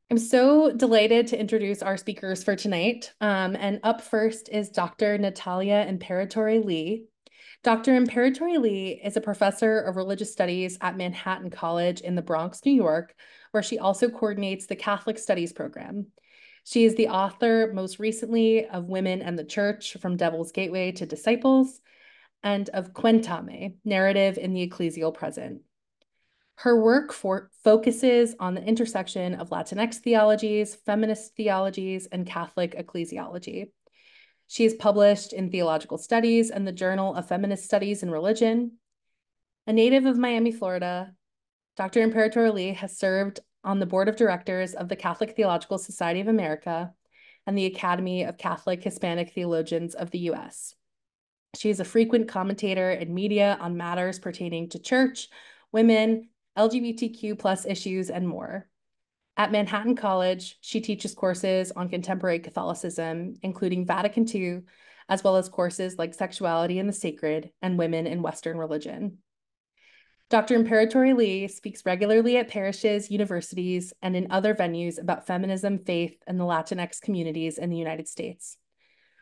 I'm so delighted to introduce our speakers for tonight. And up first is Dr. Natalia Imperatori Lee. Dr. Imperatori Lee is a professor of religious studies at Manhattan College in the Bronx, New York, where she also coordinates the Catholic Studies program. She is the author, most recently, of Women and the Church, From Devil's Gateway to Disciples, and of Quentame, Narrative in the Ecclesial Present. Her work focuses on the intersection of Latinx theologies, feminist theologies, and Catholic ecclesiology. She is published in Theological Studies and the Journal of Feminist Studies in Religion. A native of Miami, Florida, Dr. Imperator Lee has served on the board of directors of the Catholic Theological Society of America and the Academy of Catholic Hispanic Theologians of the U.S. She is a frequent commentator in media on matters pertaining to church, women, LGBTQ plus issues, and more. At Manhattan College, she teaches courses on contemporary Catholicism, including Vatican II, as well as courses like Sexuality and the Sacred and Women in Western Religion. Dr. Imperatori Lee speaks regularly at parishes, universities, and in other venues about feminism, faith, and the Latinx communities in the United States.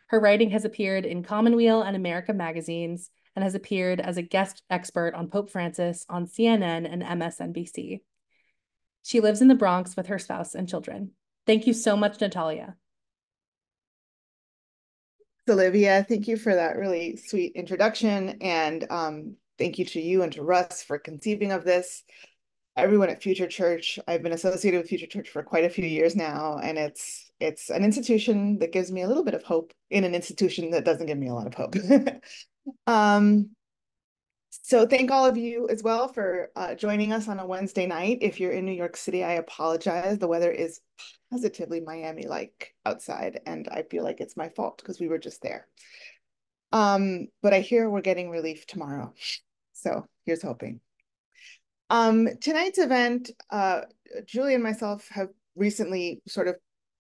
Her writing has appeared in Commonweal and America magazines and has appeared as a guest expert on Pope Francis on CNN and MSNBC. She lives in the Bronx with her spouse and children. Thank you so much, Natalia. Olivia, thank you for that really sweet introduction. And thank you to you and to Russ for conceiving of this. Everyone at FutureChurch, I've been associated with FutureChurch for quite a few years now, and it's an institution that gives me a little bit of hope in an institution that doesn't give me a lot of hope. So thank all of you as well for joining us on a Wednesday night. If you're in New York City, I apologize. The weather is positively Miami-like outside, and I feel like it's my fault because we were just there. But I hear we're getting relief tomorrow. So here's hoping. Tonight's event, Julie and myself have recently sort of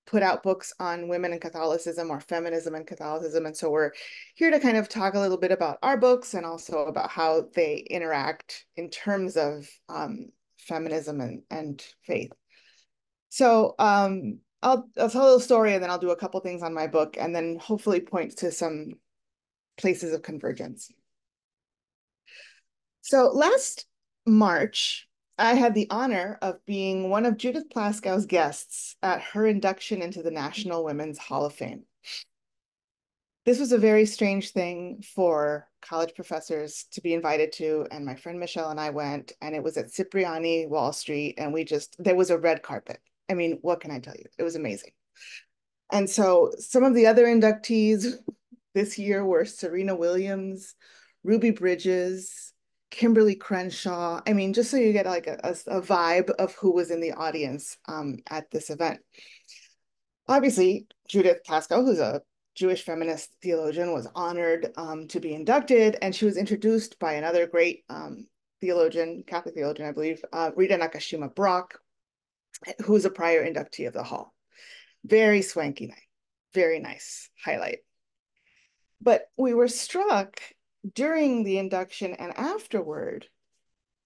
put out books on women and Catholicism or feminism and Catholicism. And so we're here to kind of talk a little bit about our books and also about how they interact in terms of feminism and faith. So I'll tell a little story and then I'll do a couple things on my book and then hopefully point to some places of convergence. So last March, I had the honor of being one of Judith Plaskow's guests at her induction into the National Women's Hall of Fame. This was a very strange thing for college professors to be invited to, and my friend Michelle and I went, and it was at Cipriani, Wall Street, and there was a red carpet. I mean, what can I tell you? It was amazing. And so some of the other inductees this year were Serena Williams, Ruby Bridges, Kimberly Crenshaw. I mean, just so you get like a vibe of who was in the audience at this event. Obviously, Judith Plaskow, who's a Jewish feminist theologian, was honored to be inducted, and she was introduced by another great theologian, Catholic theologian, I believe, Rita Nakashima Brock, who's a prior inductee of the hall. Very swanky night, very nice highlight. But we were struck during the induction and afterward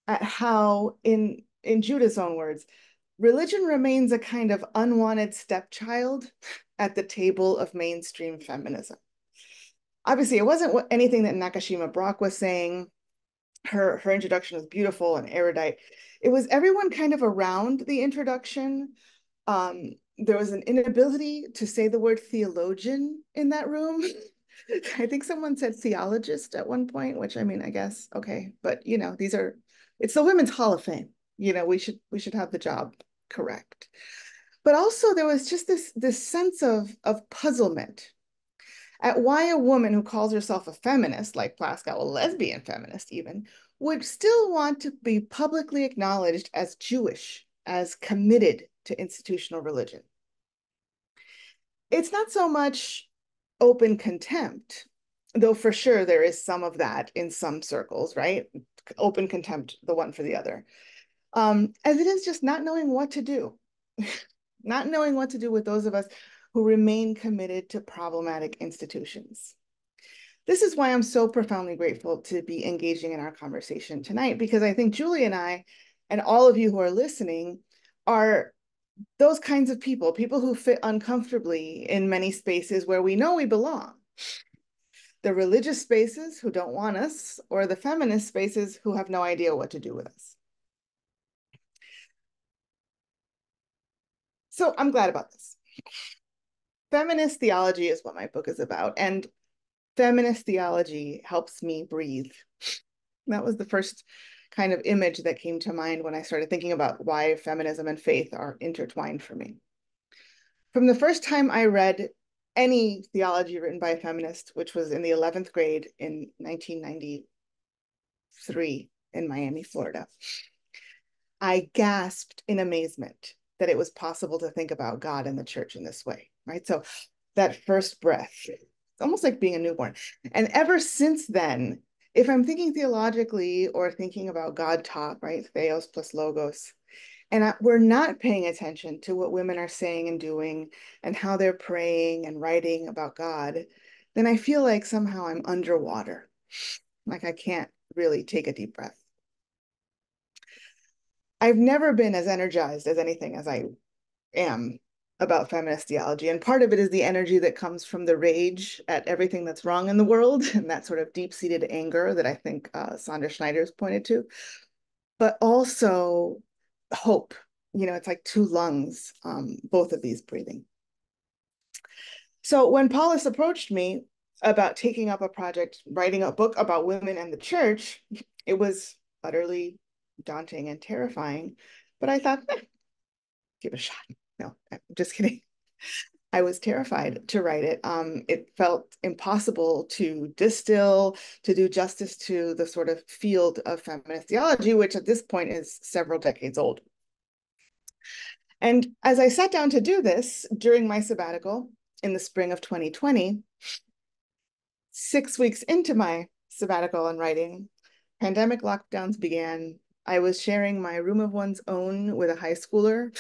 at how, in Judith's own words, religion remains a kind of unwanted stepchild at the table of mainstream feminism. Obviously, it wasn't anything that Nakashima Brock was saying. Her introduction was beautiful and erudite. It was everyone kind of around the introduction. There was an inability to say the word theologian in that room. I think someone said theologist at one point, which I mean, I guess, okay. But, you know, it's the Women's Hall of Fame. You know, we should have the job correct. But also there was just this sense of puzzlement at why a woman who calls herself a feminist, like Plaskow, a lesbian feminist even, would still want to be publicly acknowledged as Jewish, as committed to institutional religion. It's not so much open contempt, though for sure there is some of that in some circles, right? Open contempt, the one for the other. As it is just not knowing what to do. Not knowing what to do with those of us who remain committed to problematic institutions. This is why I'm so profoundly grateful to be engaging in our conversation tonight, because I think Julie and I, and all of you who are listening, are those kinds of people, people who fit uncomfortably in many spaces where we know we belong. The religious spaces who don't want us, or the feminist spaces who have no idea what to do with us. So I'm glad about this. Feminist theology is what my book is about, and feminist theology helps me breathe. That was the first kind of image that came to mind when I started thinking about why feminism and faith are intertwined for me. From the first time I read any theology written by a feminist, which was in the 11th grade in 1993 in Miami, Florida, I gasped in amazement that it was possible to think about God and the church in this way, right? So that first breath, it's almost like being a newborn. And ever since then, if I'm thinking theologically or thinking about God taught, right? Theos plus logos, and we're not paying attention to what women are saying and doing and how they're praying and writing about God, then I feel like somehow I'm underwater. Like I can't really take a deep breath. I've never been as energized as anything as I am about feminist theology. And part of it is the energy that comes from the rage at everything that's wrong in the world and that sort of deep-seated anger that I think Sandra Schneider's pointed to, but also hope. You know, it's like two lungs, both of these breathing. So when Paulist approached me about taking up a project, writing a book about women and the church, it was utterly daunting and terrifying. But I thought, give it a shot. No, I'm just kidding. I was terrified to write it. It felt impossible to distill, to do justice to the sort of field of feminist theology, which at this point is several decades old. And as I sat down to do this during my sabbatical in the spring of 2020, 6 weeks into my sabbatical and writing, pandemic lockdowns began. I was sharing my room of one's own with a high schooler,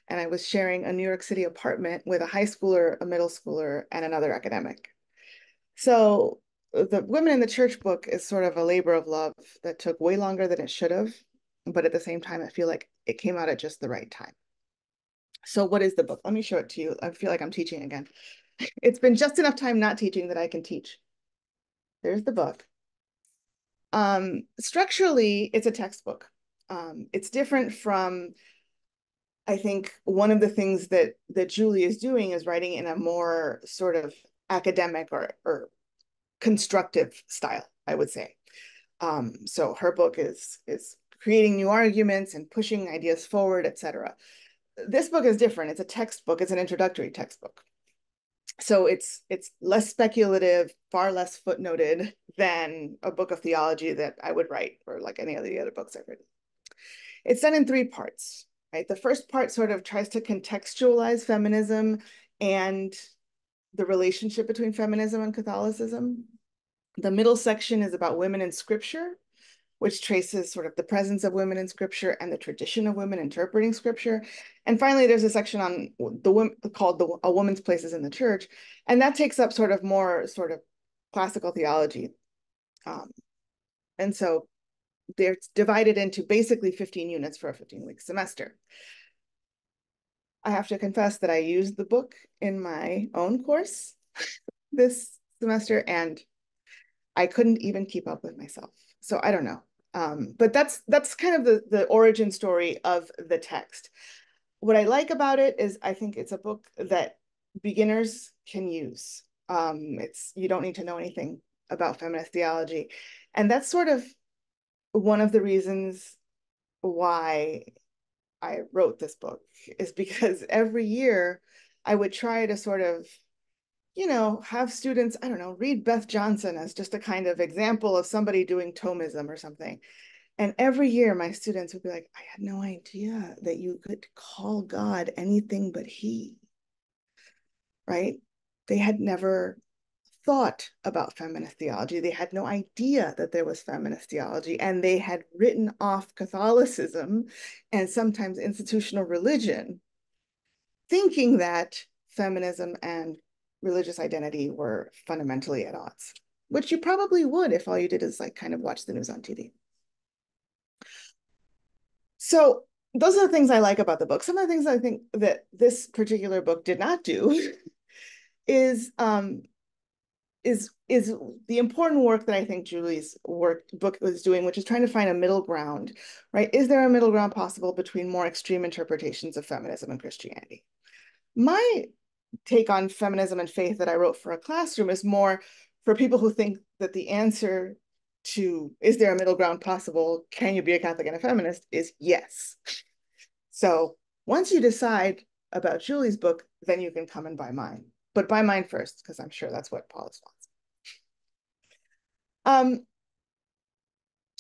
and I was sharing a New York City apartment with a high schooler, a middle schooler, and another academic. So the Women in the Church book is sort of a labor of love that took way longer than it should have, but at the same time, I feel like it came out at just the right time. So what is the book? Let me show it to you. I feel like I'm teaching again. It's been just enough time not teaching that I can teach. There's the book. Structurally, it's a textbook. It's different from, I think, one of the things that Julie is doing is writing in a more sort of academic or constructive style, I would say. So her book is creating new arguments and pushing ideas forward, etc. This book is different. It's a textbook. It's an introductory textbook. So it's less speculative, far less footnoted than a book of theology that I would write, or like any of the other books I've written. It's done in 3 parts, right? The first part sort of tries to contextualize feminism and the relationship between feminism and Catholicism. The middle section is about women in scripture, which traces sort of the presence of women in scripture and the tradition of women interpreting scripture. And finally, there's a section on the women called A Woman's Places in the Church. And that takes up sort of more sort of classical theology. And so they're divided into basically 15 units for a 15-week semester. I have to confess that I used the book in my own course this semester, and I couldn't even keep up with myself. So I don't know. But that's kind of the origin story of the text. What I like about it is I think it's a book that beginners can use. You don't need to know anything about feminist theology. And that's sort of one of the reasons why I wrote this book, is because every year I would try to sort of, you know, have students, I don't know, read Beth Johnson as just a kind of example of somebody doing Thomism or something. And every year my students would be like, I had no idea that you could call God anything but he, right? They had never thought about feminist theology. They had no idea that there was feminist theology, and they had written off Catholicism and sometimes institutional religion, thinking that feminism and religious identity were fundamentally at odds, which you probably would if all you did is like kind of watch the news on TV. So those are the things I like about the book. Some of the things I think that this particular book did not do is the important work that I think Julie's book was doing, which is trying to find a middle ground, right? Is there a middle ground possible between more extreme interpretations of feminism and Christianity? My take on feminism and faith that I wrote for a classroom is more for people who think that the answer to, is there a middle ground possible? Can you be a Catholic and a feminist? Is yes. So once you decide about Julie's book, then you can come and buy mine. But buy mine first, because I'm sure that's what Paulist wants.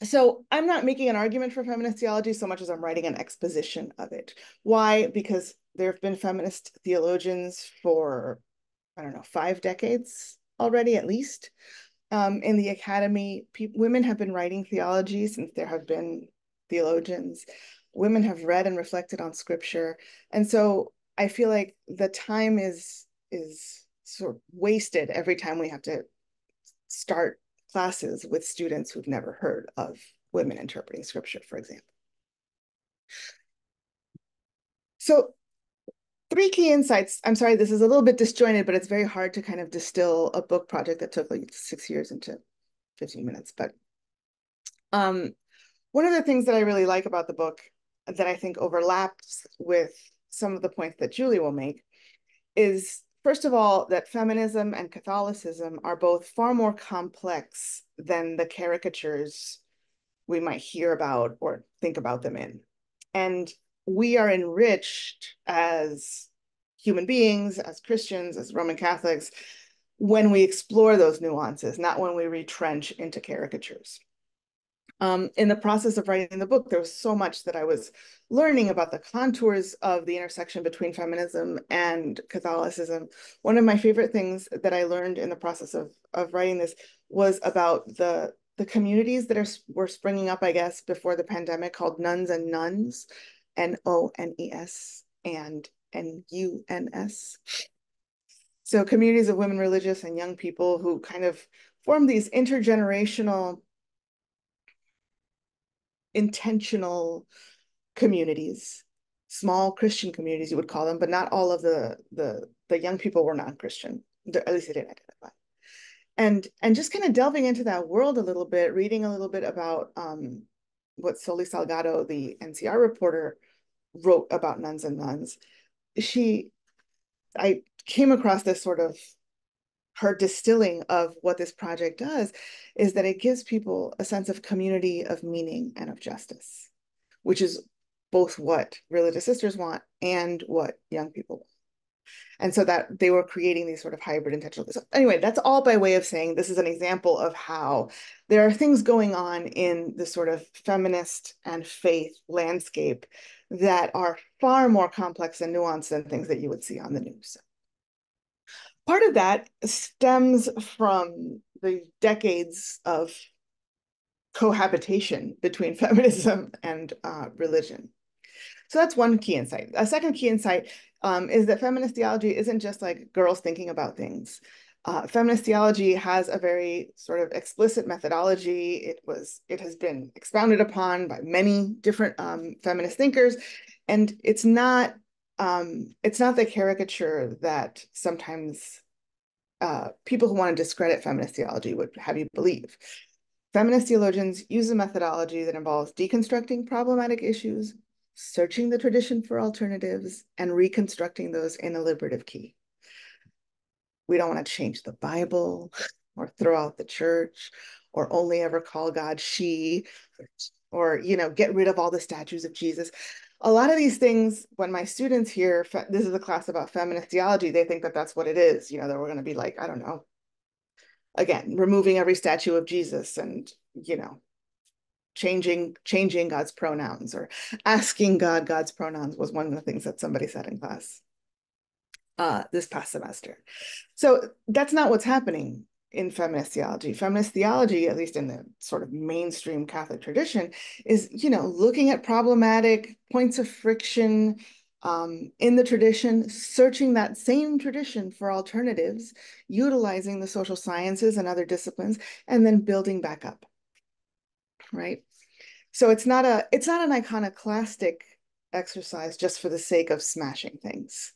So I'm not making an argument for feminist theology so much as I'm writing an exposition of it. Why? Because there have been feminist theologians for, I don't know, 5 decades already, at least. In the academy, women have been writing theology since there have been theologians. Women have read and reflected on scripture. And so I feel like the time is sort of wasted every time we have to start classes with students who've never heard of women interpreting scripture, for example. So 3 key insights. I'm sorry, this is a little bit disjointed, but it's very hard to kind of distill a book project that took like 6 years into 15 minutes. But one of the things that I really like about the book that I think overlaps with some of the points that Julie will make is, first of all, that feminism and Catholicism are both far more complex than the caricatures we might hear about or think about them in. And we are enriched as human beings, as Christians, as Roman Catholics, when we explore those nuances, not when we retrench into caricatures. In the process of writing the book, there was so much that I was learning about the contours of the intersection between feminism and Catholicism. One of my favorite things that I learned in the process of writing this was about the communities that were springing up, I guess, before the pandemic, called nuns and nuns, N-O-N-E-S and N-U-N-S. So communities of women religious and young people who kind of form these intergenerational, intentional communities, small Christian communities, you would call them, but not all of the young people were non-Christian. At least they didn't identify. And just kind of delving into that world a little bit, reading a little bit about what Soli Salgado, the NCR reporter, wrote about nuns and nuns. I came across this sort of, her distilling of what this project does is that it gives people a sense of community, of meaning, and of justice, which is both what religious sisters want and what young people want. And so that they were creating these sort of hybrid intentional. So anyway, that's all by way of saying this is an example of how there are things going on in the sort of feminist and faith landscape that are far more complex and nuanced than things that you would see on the news. Part of that stems from the decades of cohabitation between feminism and religion. So that's one key insight. A second key insight is that feminist theology isn't just like girls thinking about things. Feminist theology has a very sort of explicit methodology. It has been expounded upon by many different feminist thinkers, and it's not the caricature that sometimes people who want to discredit feminist theology would have you believe. Feminist theologians use a methodology that involves deconstructing problematic issues, searching the tradition for alternatives, and reconstructing those in a liberative key. We don't want to change the Bible or throw out the church or only ever call God she, or, get rid of all the statues of Jesus. A lot of these things, when my students hear, this is a class about feminist theology, they think that that's what it is, that we're going to be like, I don't know, again, removing every statue of Jesus and, changing God's pronouns, or asking God's pronouns was one of the things that somebody said in class this past semester. So that's not what's happening in feminist theology. Feminist theology, at least in the sort of mainstream Catholic tradition, is, looking at problematic points of friction in the tradition, searching that same tradition for alternatives, utilizing the social sciences and other disciplines, and then building back up, right? So it's not an iconoclastic exercise just for the sake of smashing things,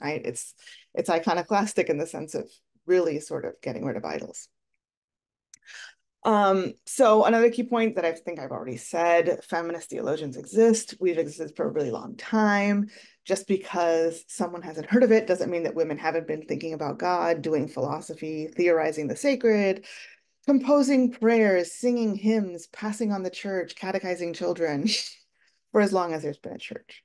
right? It's iconoclastic in the sense of really sort of getting rid of idols. So another key point that I think I've already said, feminist theologians exist. We've existed for a really long time. Just because someone hasn't heard of it doesn't mean that women haven't been thinking about God, doing philosophy, theorizing the sacred, composing prayers, singing hymns, passing on the church, catechizing children for as long as there's been a church.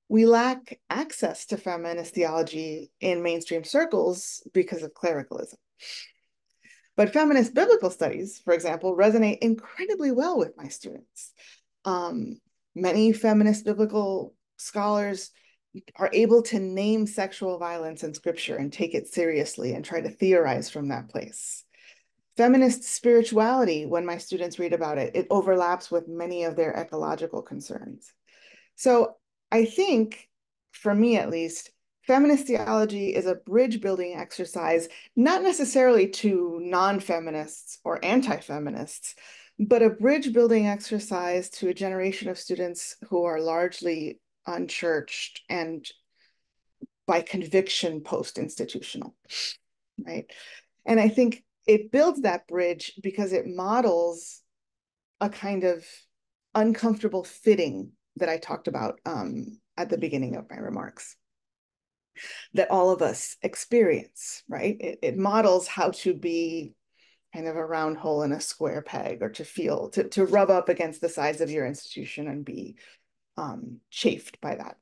We lack access to feminist theology in mainstream circles because of clericalism. But feminist biblical studies, for example, resonate incredibly well with my students. Many feminist biblical scholars are able to name sexual violence in scripture and take it seriously and try to theorize from that place. Feminist spirituality, when my students read about it, it overlaps with many of their ecological concerns. So I think, for me at least, feminist theology is a bridge building exercise, not necessarily to non-feminists or anti-feminists, but a bridge building exercise to a generation of students who are largely unchurched and by conviction post-institutional, right? And I think it builds that bridge because it models a kind of uncomfortable fitting that I talked about at the beginning of my remarks, that all of us experience, right? It models how to be kind of a round hole in a square peg, or to feel, to rub up against the sides of your institution and be chafed by that.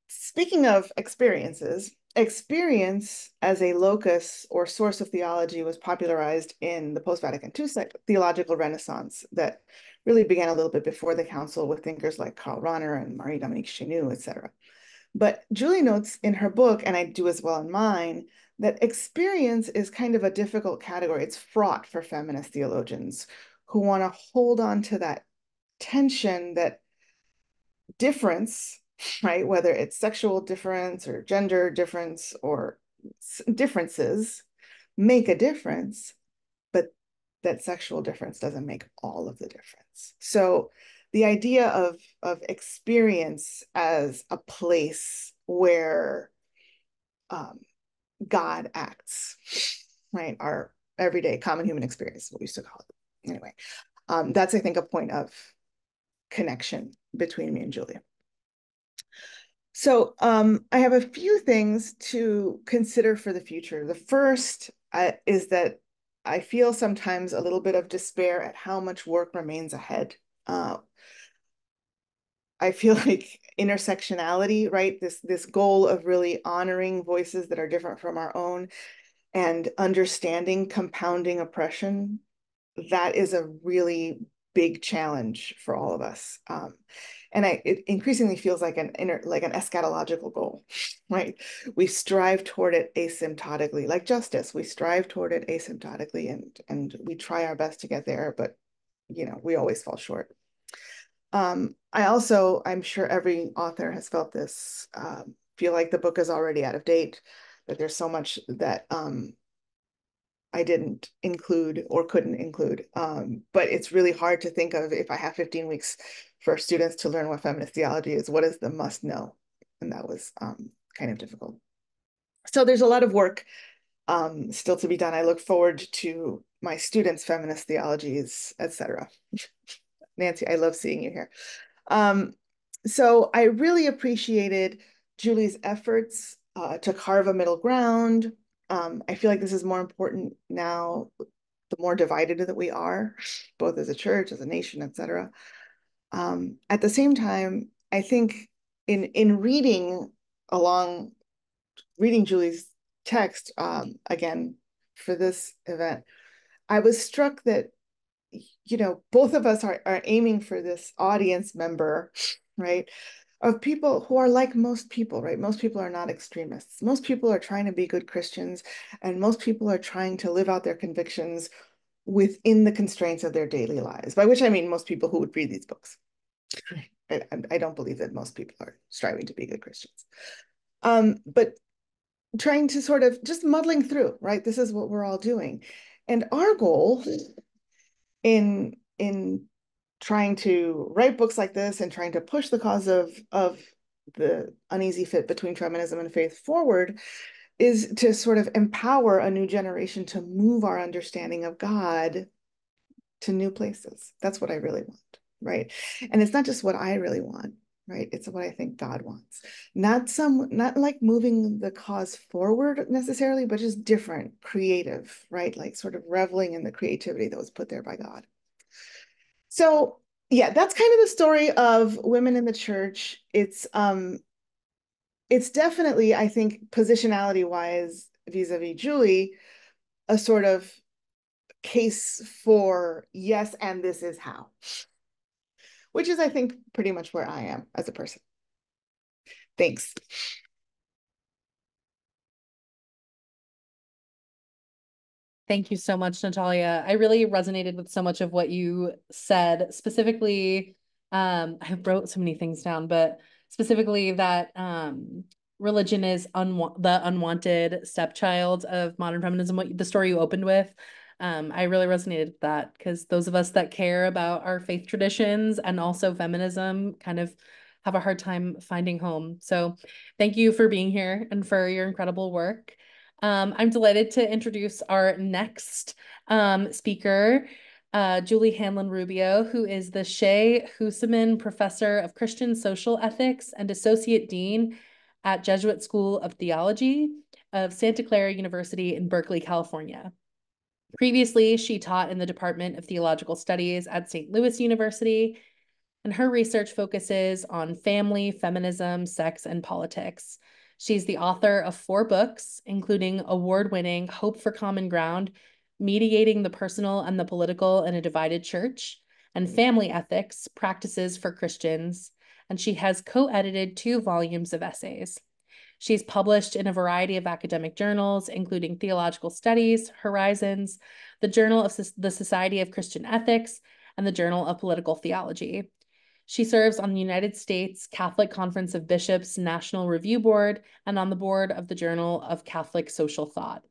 Speaking of experiences, experience as a locus or source of theology was popularized in the post-Vatican II theological renaissance that really began a little bit before the council with thinkers like Karl Rahner and Marie-Dominique Chenu, etc. But Julie notes in her book, and I do as well in mine, that experience is kind of a difficult category. It's fraught for feminist theologians who want to hold on to that tension, that difference, right? Whether it's sexual difference or gender difference or differences make a difference, but that sexual difference doesn't make all of the difference. So the idea of experience as a place where God acts, right? Our everyday common human experience, what we used to call it. Anyway, that's, I think, a point of connection between me and Julia. So I have a few things to consider for the future. The first is that I feel sometimes a little bit of despair at how much work remains ahead. I feel like intersectionality, right? This goal of really honoring voices that are different from our own and understanding compounding oppression, that is a really big challenge for all of us. And it increasingly feels like an eschatological goal, right? We strive toward it asymptotically, like justice. We strive toward it asymptotically, and we try our best to get there, but we always fall short. I also, I'm sure every author has felt this, feel like the book is already out of date, that there's so much that I didn't include or couldn't include. But it's really hard to think of, if I have 15 weeks for students to learn what feminist theology is, what is the must know? And that was kind of difficult. So there's a lot of work still to be done. I look forward to my students' feminist theologies, etc. Nancy, I love seeing you here. So I really appreciated Julie's efforts to carve a middle ground. I feel like this is more important now, the more divided that we are, both as a church, as a nation, etc. At the same time, I think in reading Julie's text again for this event, I was struck that both of us are aiming for this audience member, right? Of people who are like most people, right? Most people are not extremists. Most people are trying to be good Christians, and most people are trying to live out their convictions within the constraints of their daily lives, by which I mean most people who would read these books. I don't believe that most people are striving to be good Christians. But trying to sort of just muddling through, right? This is what we're all doing. And our goal in trying to write books like this and trying to push the cause of the uneasy fit between feminism and faith forward is to sort of empower a new generation to move our understanding of God to new places. That's what I really want, right? And it's not just what I really want, right? It's what I think God wants. Not like moving the cause forward necessarily, but just different, creative, right? Like sort of reveling in the creativity that was put there by God. So yeah, that's kind of the story of women in the church. It's definitely, I think, positionality wise, vis-a-vis Julie, a sort of case for yes, and this is how, which is, I think, pretty much where I am as a person. Thanks. Thank you so much, Natalia. I really resonated with so much of what you said. Specifically, I wrote so many things down, but specifically that religion is the unwanted stepchild of modern feminism. What the story you opened with, I really resonated with that because those of us that care about our faith traditions and also feminism kind of have a hard time finding home. So, thank you for being here and for your incredible work. I'm delighted to introduce our next speaker, Julie Hanlon Rubio, who is the Shea Hussaman Professor of Christian Social Ethics and Associate Dean at Jesuit School of Theology of Santa Clara University in Berkeley, California. Previously, she taught in the Department of Theological Studies at St. Louis University, and her research focuses on family, feminism, sex, and politics. She's the author of 4 books, including award-winning Hope for Common Ground, Mediating the Personal and the Political in a Divided Church, and Family Ethics, Practices for Christians, and she has co-edited 2 volumes of essays. She's published in a variety of academic journals, including Theological Studies, Horizons, the Journal of the Society of Christian Ethics, and the Journal of Political Theology. She serves on the United States Catholic Conference of Bishops National Review Board and on the board of the Journal of Catholic Social Thought.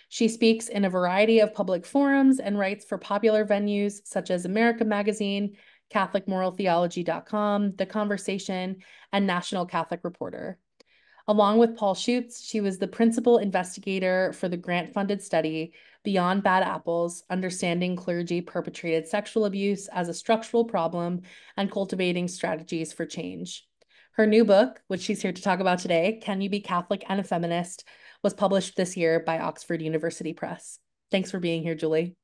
She speaks in a variety of public forums and writes for popular venues such as America Magazine, CatholicMoralTheology.com, The Conversation, and National Catholic Reporter. Along with Paul Schutz, she was the principal investigator for the grant-funded study Beyond Bad Apples, Understanding Clergy Perpetrated Sexual Abuse as a Structural Problem and Cultivating Strategies for Change. Her new book, which she's here to talk about today, Can You Be Catholic and a Feminist, was published this year by Oxford University Press. Thanks for being here, Julie.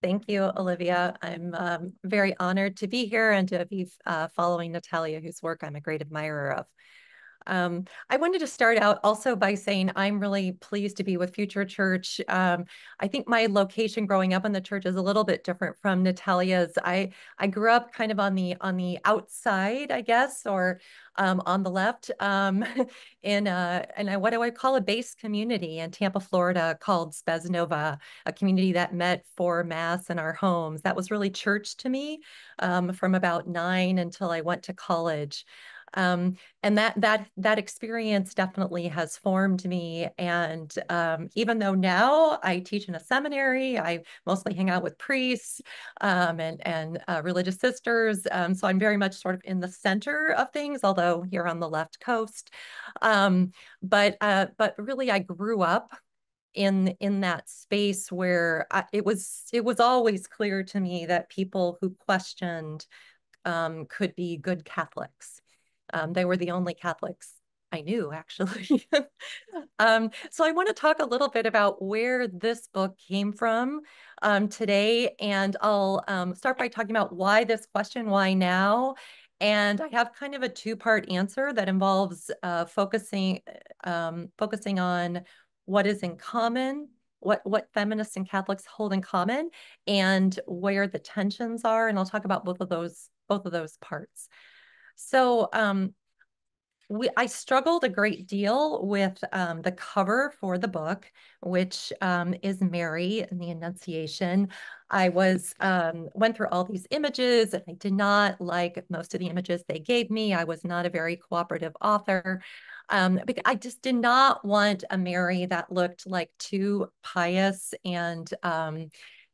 Thank you, Olivia. I'm very honored to be here and to be following Natalia, whose work I'm a great admirer of. I wanted to start out also by saying I'm really pleased to be with FutureChurch. I think my location growing up in the church is a little bit different from Natalia's. I grew up kind of on the outside, I guess, or on the left, in what do I call a base community in Tampa, Florida, called Spesnova, a community that met for Mass in our homes. That was really church to me from about 9 until I went to college. And that experience definitely has formed me. And even though now I teach in a seminary, I mostly hang out with priests and religious sisters. So I'm very much sort of in the center of things, although here on the left coast. But really, I grew up in that space where it was always clear to me that people who questioned could be good Catholics. They were the only Catholics I knew, actually. So I want to talk a little bit about where this book came from today, and I'll start by talking about why this question, why now? And I have kind of a 2-part answer that involves focusing on what is in common, what feminists and Catholics hold in common, and where the tensions are. And I'll talk about both of those parts. So I struggled a great deal with the cover for the book, which is Mary and the Annunciation. I went through all these images, and I did not like most of the images they gave me. I was not a very cooperative author. Because I just did not want a Mary that looked like too pious and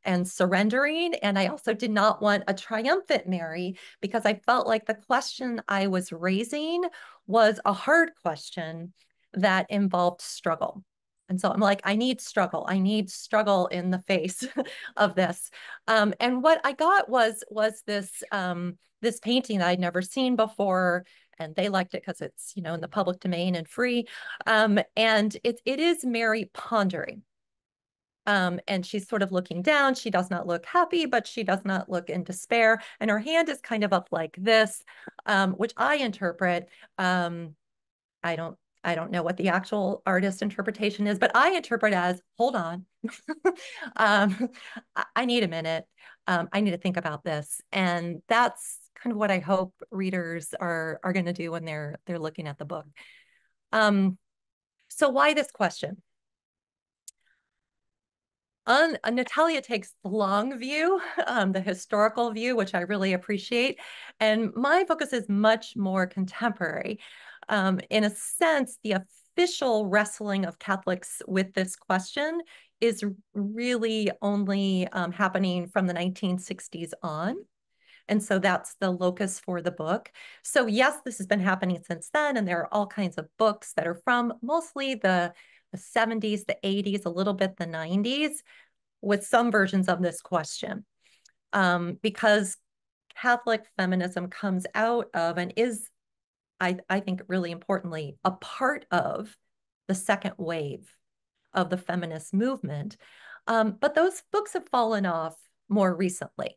and surrendering. And I also did not want a triumphant Mary, because I felt like the question I was raising was a hard question that involved struggle. And so I'm like, I need struggle. I need struggle in the face of this. And what I got was this this painting that I'd never seen before, and they liked it because it's, you know, in the public domain and free. And it is Mary pondering. And she's sort of looking down. She does not look happy, but she does not look in despair. And her hand is kind of up like this, which I interpret. I don't know what the actual artist interpretation is, but I interpret as, hold on. I need a minute. I need to think about this. And that's kind of what I hope readers are going to do when they're looking at the book. So why this question? Natalia takes the long view, the historical view, which I really appreciate. And my focus is much more contemporary. In a sense, the official wrestling of Catholics with this question is really only happening from the 1960s on. And so that's the locus for the book. So yes, this has been happening since then, and there are all kinds of books that are from mostly the 70s, the 80s, a little bit the 90s, with some versions of this question. Because Catholic feminism comes out of and is, I think really importantly, a part of the second wave of the feminist movement. But those books have fallen off more recently.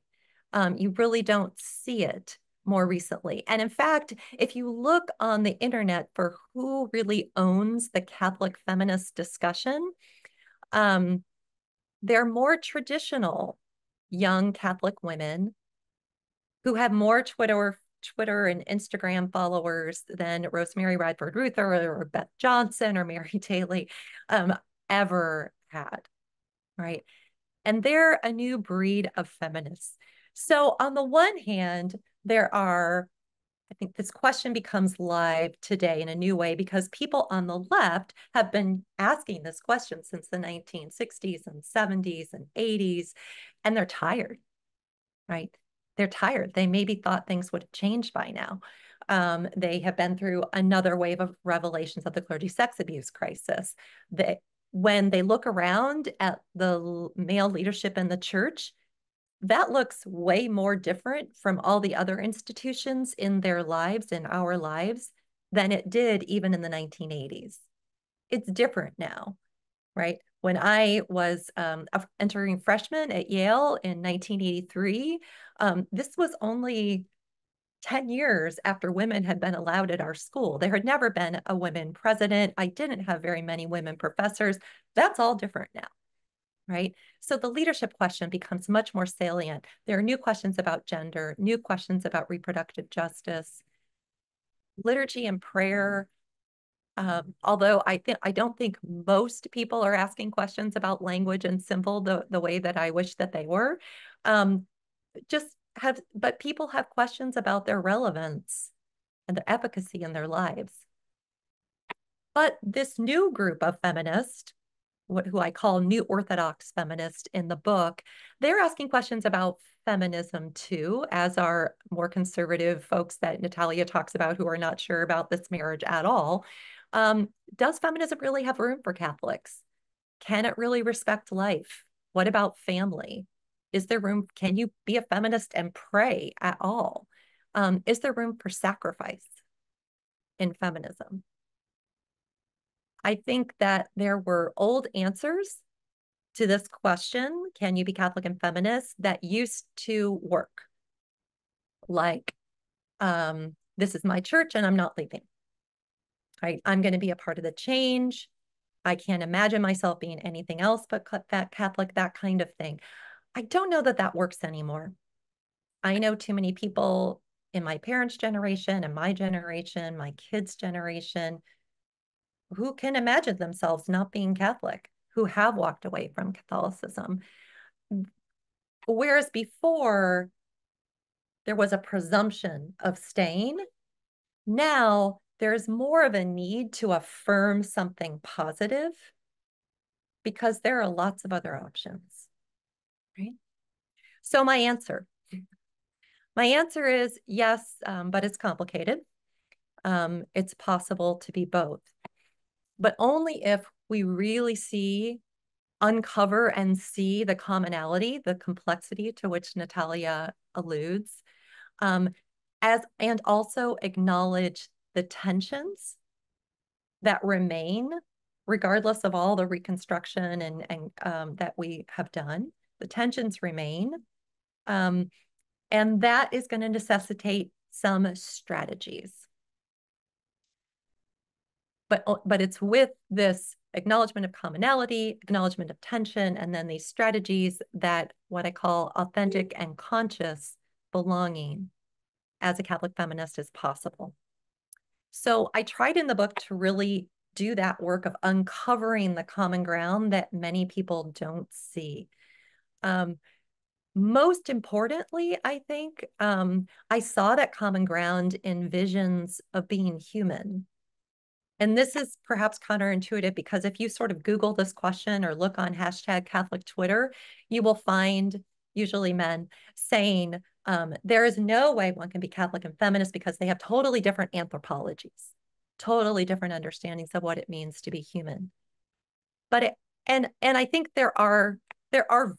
You really don't see it more recently. And in fact, if you look on the internet for who really owns the Catholic feminist discussion, they're more traditional young Catholic women who have more Twitter and Instagram followers than Rosemary Radford Ruther or Beth Johnson or Mary Daly ever had, right? And they're a new breed of feminists. So on the one hand, I think this question becomes live today in a new way because people on the left have been asking this question since the 1960s and 70s and 80s, and they're tired, right? They're tired. They maybe thought things would have changed by now. They have been through another wave of revelations of the clergy sex abuse crisis. When they look around at the male leadership in the church, that looks way more different from all the other institutions in their lives, in our lives, than it did even in the 1980s. It's different now, right? When I was entering freshman at Yale in 1983, this was only 10 years after women had been allowed at our school. There had never been a women president. I didn't have very many women professors. That's all different now, right? So the leadership question becomes much more salient. There are new questions about gender, new questions about reproductive justice, liturgy and prayer. Although I don't think most people are asking questions about language and symbol the way that I wish that they were. But people have questions about their relevance and their efficacy in their lives. But this new group of feminists, who I call New Orthodox feminist in the book, they're asking questions about feminism too, as are more conservative folks that Natalia talks about who are not sure about this marriage at all. Does feminism really have room for Catholics? Can it really respect life? What about family? Is there room? Can you be a feminist and pray at all? Is there room for sacrifice in feminism? I think that there were old answers to this question, can you be Catholic and feminist, that used to work. Like, this is my church and I'm not leaving. Right? I'm going to be a part of the change. I can't imagine myself being anything else but that Catholic, that kind of thing. I don't know that that works anymore. I know too many people in my parents' generation and my generation, my kids' generation, who can imagine themselves not being Catholic, who have walked away from Catholicism. Whereas before, there was a presumption of staying. Now, there's more of a need to affirm something positive because there are lots of other options, right? So my answer is yes, but it's complicated. It's possible to be both, but only if we really uncover and see the commonality, the complexity to which Natalia alludes, and also acknowledge the tensions that remain, regardless of all the reconstruction and that we have done. The tensions remain, and that is going to necessitate some strategies. But it's with this acknowledgement of commonality, acknowledgement of tension, and then these strategies that what I call authentic and conscious belonging as a Catholic feminist is possible. So I tried in the book to really do that work of uncovering the common ground that many people don't see. Most importantly, I think, I saw that common ground in visions of being human. And this is perhaps counterintuitive because if you sort of Google this question or look on hashtag Catholic Twitter, you will find usually men saying, there is no way one can be Catholic and feminist because they have totally different anthropologies, totally different understandings of what it means to be human. But and I think there are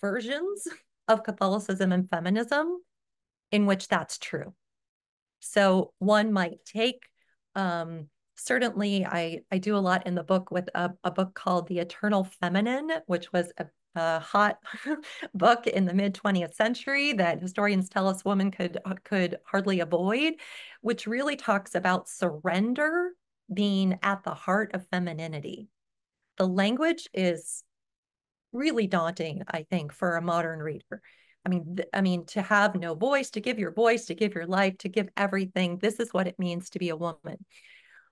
versions of Catholicism and feminism in which that's true. So one might take, certainly I do a lot in the book with a book called The Eternal Feminine, which was a hot book in the mid-20th century that historians tell us women could hardly avoid, which really talks about surrender being at the heart of femininity. The language is really daunting, I think, for a modern reader. I mean, to have no voice, to give your voice, to give your life, to give everything, this is what it means to be a woman.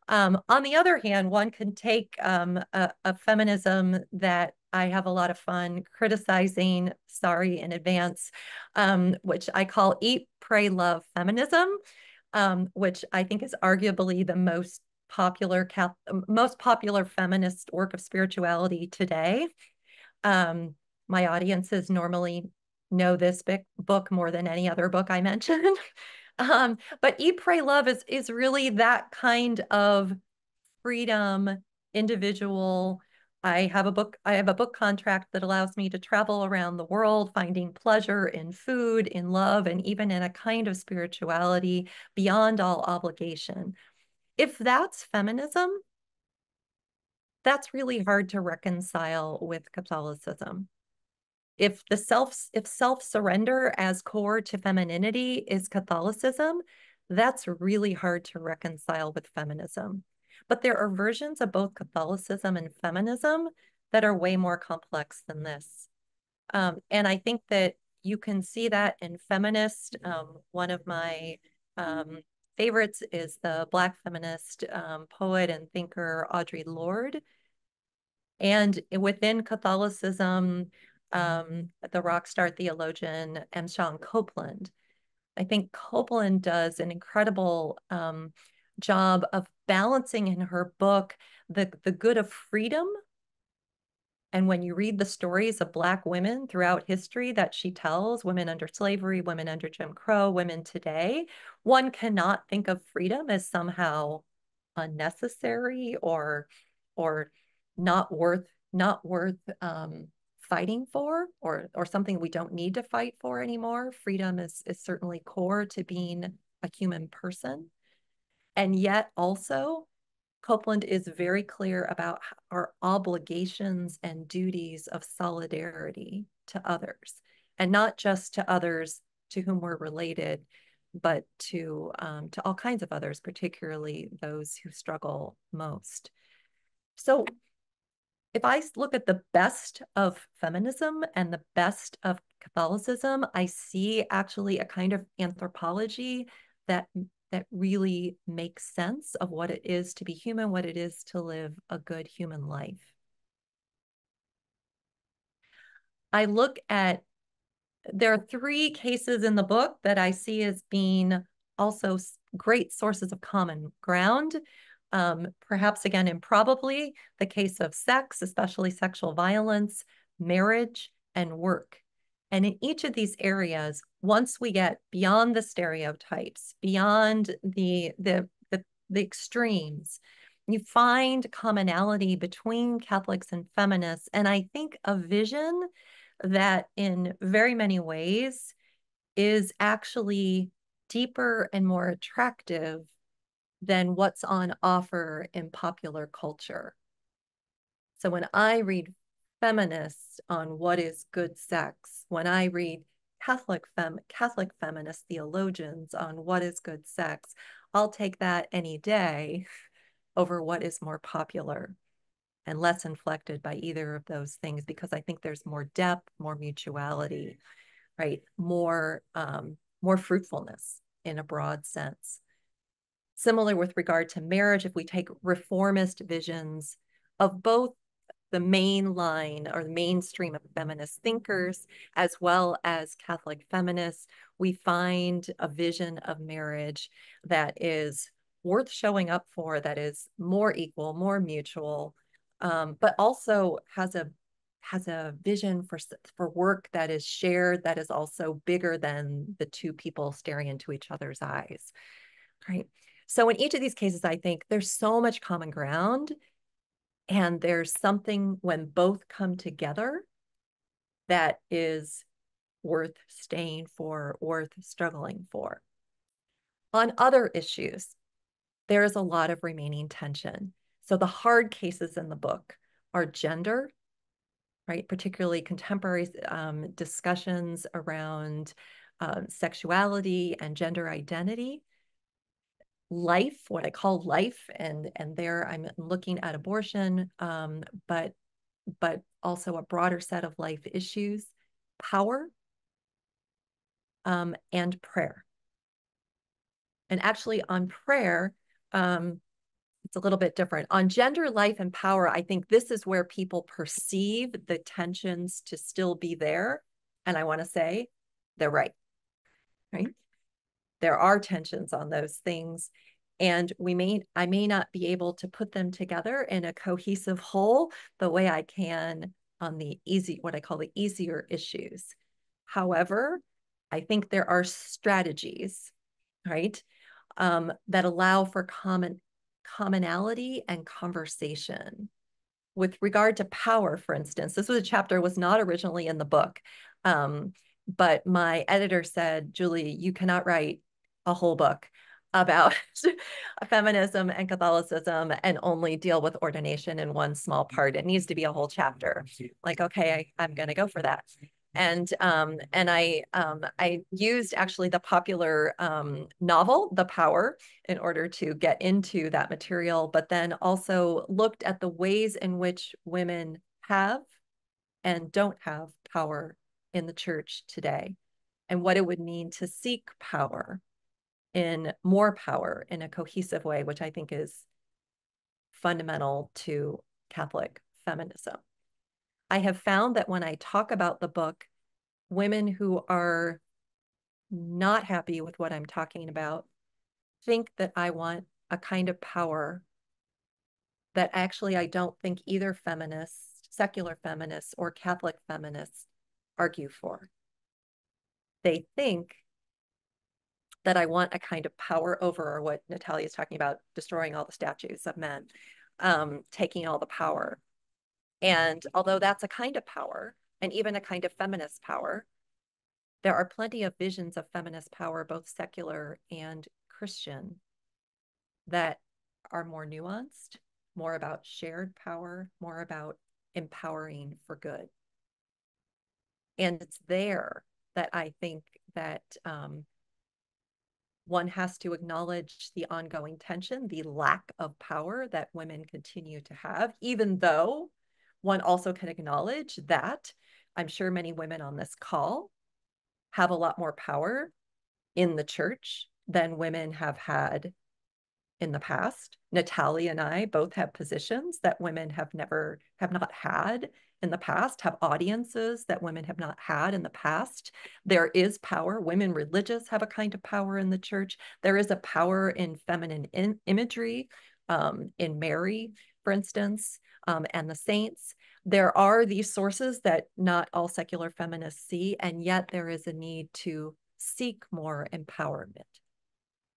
On the other hand, one can take a feminism that I have a lot of fun criticizing, sorry in advance, which I call Eat, Pray, Love feminism, which I think is arguably the most popular feminist work of spirituality today. My audiences normally know this book more than any other book I mentioned. But Eat, Pray, Love is really that kind of freedom, individual. I have a book contract that allows me to travel around the world, finding pleasure in food, in love, and even in a kind of spirituality beyond all obligation. If that's feminism, that's really hard to reconcile with Catholicism. If self-surrender as core to femininity is Catholicism, that's really hard to reconcile with feminism. But there are versions of both Catholicism and feminism that are way more complex than this. And I think that you can see that in Feminist. One of my favorites is the Black feminist poet and thinker Audre Lorde. And within Catholicism, the rock star theologian M. Sean Copeland. I think Copeland does an incredible job of balancing in her book the good of freedom. And when you read the stories of Black women throughout history that she tells, women under slavery, women under Jim Crow, women today, one cannot think of freedom as somehow unnecessary or not worth fighting for, or something we don't need to fight for anymore. Freedom is certainly core to being a human person. And yet also, Copeland is very clear about our obligations and duties of solidarity to others, and not just to others to whom we're related, but to all kinds of others, particularly those who struggle most. So if I look at the best of feminism and the best of Catholicism, I see actually a kind of anthropology that really makes sense of what it is to be human, what it is to live a good human life. There are 3 cases in the book that I see as being also great sources of common ground. Perhaps again, improbably, the case of sex, especially sexual violence, marriage, and work. And in each of these areas, once we get beyond the stereotypes, beyond the extremes, you find commonality between Catholics and feminists. And I think a vision that in very many ways is actually deeper and more attractive than what's on offer in popular culture. So when I read feminists on what is good sex, when I read Catholic feminist theologians on what is good sex, I'll take that any day over what is more popular and less inflected by either of those things, because I think there's more depth, more mutuality, right? More fruitfulness in a broad sense. Similar with regard to marriage, if we take reformist visions of both the main line or the mainstream of feminist thinkers, as well as Catholic feminists, we find a vision of marriage that is worth showing up for, that is more equal, more mutual, but also has a vision for work that is shared, that is also bigger than the two people staring into each other's eyes, right? So in each of these cases, I think there's so much common ground, and there's something when both come together that is worth staying for, worth struggling for. On other issues, there is a lot of remaining tension. So the hard cases in the book are gender, right? Particularly contemporary discussions around sexuality and gender identity. Life, what I call life, and there I'm looking at abortion, but also a broader set of life issues, power, and prayer. And actually on prayer, it's a little bit different. On gender, life, and power, I think this is where people perceive the tensions to still be there. And I want to say they're right? There are tensions on those things. And I may not be able to put them together in a cohesive whole the way I can on what I call the easier issues. However, I think there are strategies, right, that allow for commonality and conversation. With regard to power, for instance, this was a chapter was not originally in the book, but my editor said, Julie, you cannot write a whole book about feminism and Catholicism and only deal with ordination in one small part. It needs to be a whole chapter. Like, okay, I'm going to go for that. And I used actually the popular novel, The Power, in order to get into that material, but then also looked at the ways in which women have and don't have power in the church today, and what it would mean to seek more power in a cohesive way, which I think is fundamental to Catholic feminism. I have found that when I talk about the book, women who are not happy with what I'm talking about think that I want a kind of power that actually I don't think either feminists, secular feminists, or Catholic feminists argue for. They think that I want a kind of power over what Natalia is talking about, destroying all the statues of men, taking all the power. And although that's a kind of power, and even a kind of feminist power, there are plenty of visions of feminist power, both secular and Christian, that are more nuanced, more about shared power, more about empowering for good. And it's there that I think that one has to acknowledge the ongoing tension, the lack of power that women continue to have, even though one also can acknowledge that I'm sure many women on this call have a lot more power in the church than women have had in the past. Natalie and I both have positions that women have not had in the past, have audiences that women have not had in the past. There is power. Women religious have a kind of power in the church. There is a power in feminine imagery in Mary, for instance, and the saints. There are these sources that not all secular feminists see, and yet there is a need to seek more empowerment.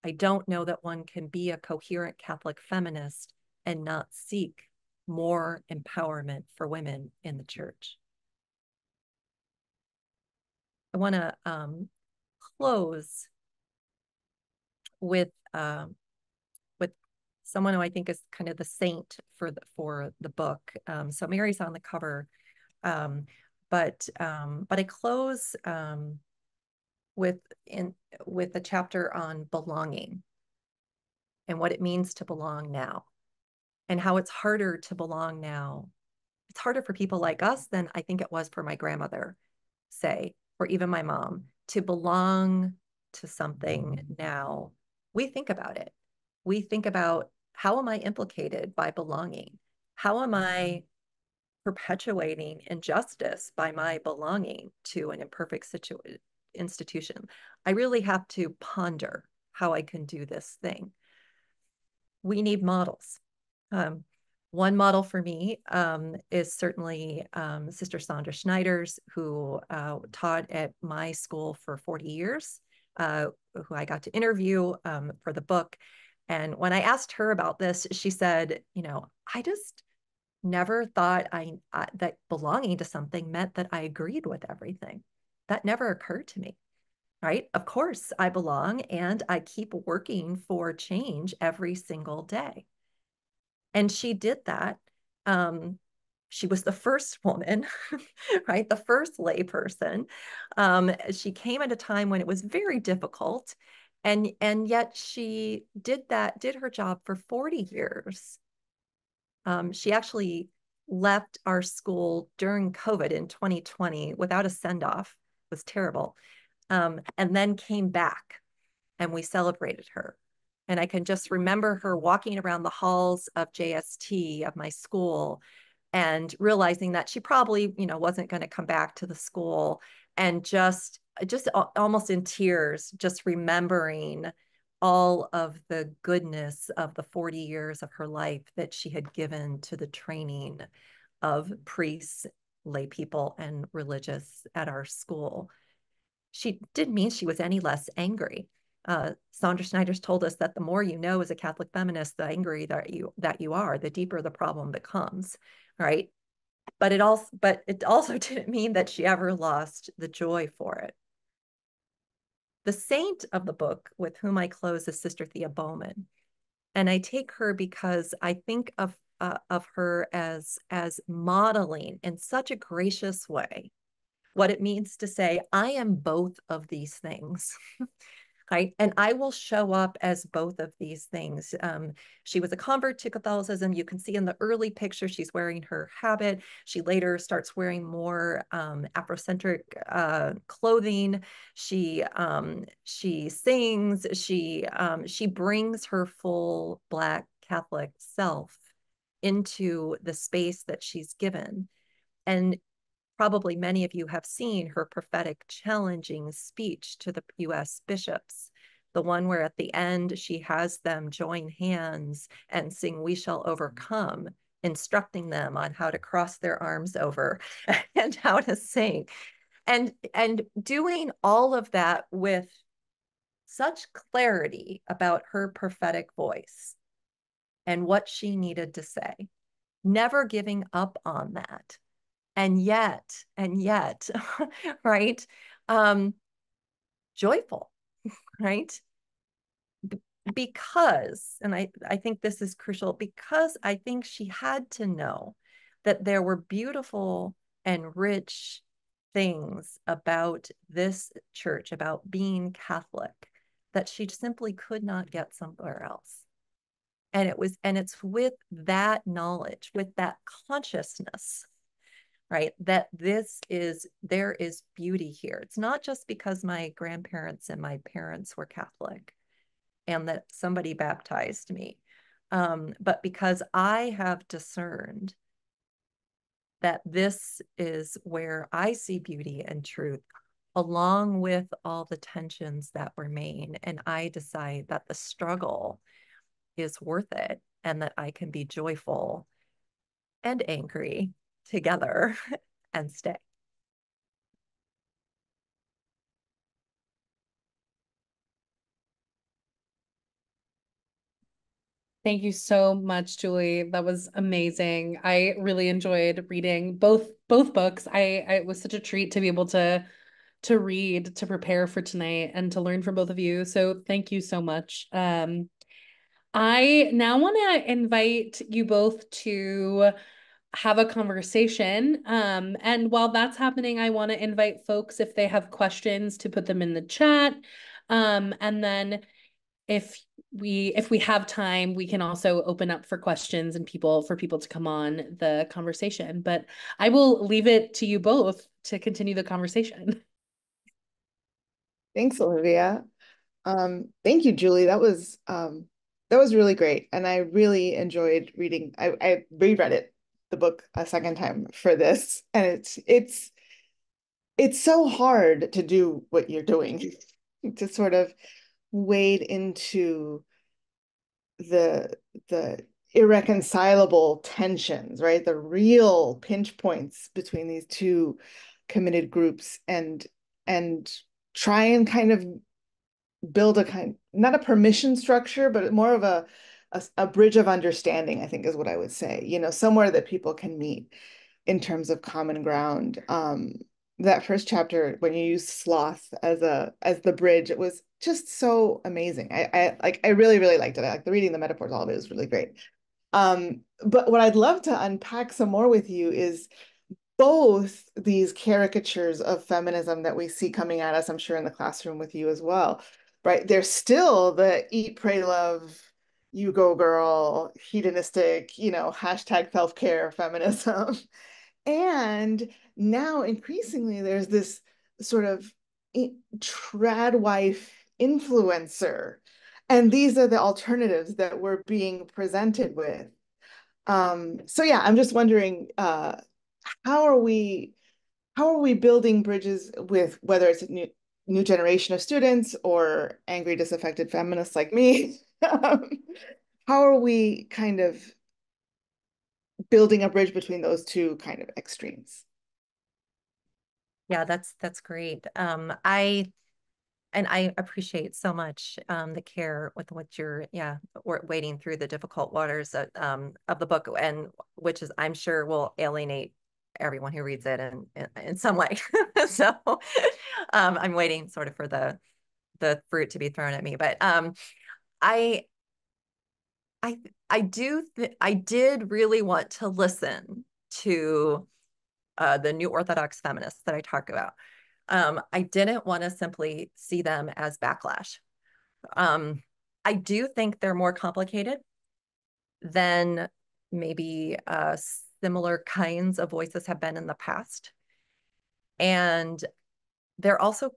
I don't know that one can be a coherent Catholic feminist and not seek more empowerment for women in the church. I want to close with someone who I think is kind of the saint for the book. So Mary's on the cover, but I close with a chapter on belonging and what it means to belong now, and how it's harder to belong now. It's harder for people like us than I think it was for my grandmother, say, or even my mom, to belong to something now. We think about it. We think about, how am I implicated by belonging? How am I perpetuating injustice by my belonging to an imperfect institution? I really have to ponder how I can do this thing. We need models. One model for me is certainly Sister Sandra Schneider's, who taught at my school for 40 years, who I got to interview for the book. And when I asked her about this, she said, I just never thought that belonging to something meant that I agreed with everything. That never occurred to me, right? Of course, I belong, and I keep working for change every single day. And she did that. She was the first woman, right? The first lay person. She came at a time when it was very difficult. And yet she did her job for 40 years. She actually left our school during COVID in 2020 without a send-off. It was terrible. And then came back, and we celebrated her. And I can just remember her walking around the halls of JST, of my school, and realizing that she probably, wasn't going to come back to the school, and just almost in tears, just remembering all of the goodness of the 40 years of her life that she had given to the training of priests, lay people, and religious at our school. She didn't mean she was any less angry. Sandra Schneider's told us that the more you know as a Catholic feminist, the angry that you are, the deeper the problem becomes, right? But it also didn't mean that she ever lost the joy for it. The saint of the book with whom I close is Sister Thea Bowman. And I take her because I think of her as modeling in such a gracious way what it means to say, I am both of these things. Right? And I will show up as both of these things. She was a convert to Catholicism. You can see in the early picture, she's wearing her habit. She later starts wearing more Afrocentric clothing. She sings. She brings her full Black Catholic self into the space that she's given. And probably many of you have seen her prophetic challenging speech to the US bishops, the one where at the end she has them join hands and sing "We Shall Overcome," instructing them on how to cross their arms over and how to sing. And doing all of that with such clarity about her prophetic voice and what she needed to say, never giving up on that. And yet, right? Joyful, right? Because, and I think this is crucial, because I think she had to know that there were beautiful and rich things about this church, about being Catholic, that she simply could not get somewhere else. And it's with that knowledge, with that consciousness, right, that there is beauty here. It's not just because my grandparents and my parents were Catholic and that somebody baptized me, but because I have discerned that this is where I see beauty and truth, along with all the tensions that remain. And I decide that the struggle is worth it. and that I can be joyful and angry together and stay. Thank you so much, Julie. That was amazing. I really enjoyed reading both books. It was such a treat to be able to read, to prepare for tonight, and to learn from both of you. So thank you so much. I now want to invite you both to have a conversation. And while that's happening, I want to invite folks, if they have questions, to put them in the chat. And then if we have time, we can also open up for questions and for people to come on the conversation. But I will leave it to you both to continue the conversation. Thanks, Olivia. Thank you, Julie. That was really great. And I really enjoyed reading. I reread the book a second time for this. And it's so hard to do what you're doing, to sort of wade into the irreconcilable tensions, right? The real pinch points between these two committed groups, and try and kind of build not a permission structure, but more of a bridge of understanding, I think is what I would say, somewhere that people can meet in terms of common ground. That first chapter, when you use sloth as the bridge, it was just so amazing. I really, really liked it. I like the reading, the metaphors, all of it was really great. But what I'd love to unpack some more with you is both these caricatures of feminism that we see coming at us, I'm sure in the classroom with you as well, right? There's still the eat, pray, love, you go girl, hedonistic, hashtag self-care feminism. And now increasingly there's this sort of trad wife influencer. And these are the alternatives that we're being presented with. So yeah, I'm just wondering, how are we building bridges with, whether it's a new generation of students or angry, disaffected feminists like me? How are we kind of building a bridge between those two kind of extremes? Yeah, that's great. I appreciate so much the care with what you're wading through the difficult waters of the book, and which is, I'm sure, will alienate everyone who reads it in some way. So I'm waiting sort of for the fruit to be thrown at me. But I did really want to listen to the New Orthodox feminists that I talk about. I didn't want to simply see them as backlash. I do think they're more complicated than maybe similar kinds of voices have been in the past. And they're also,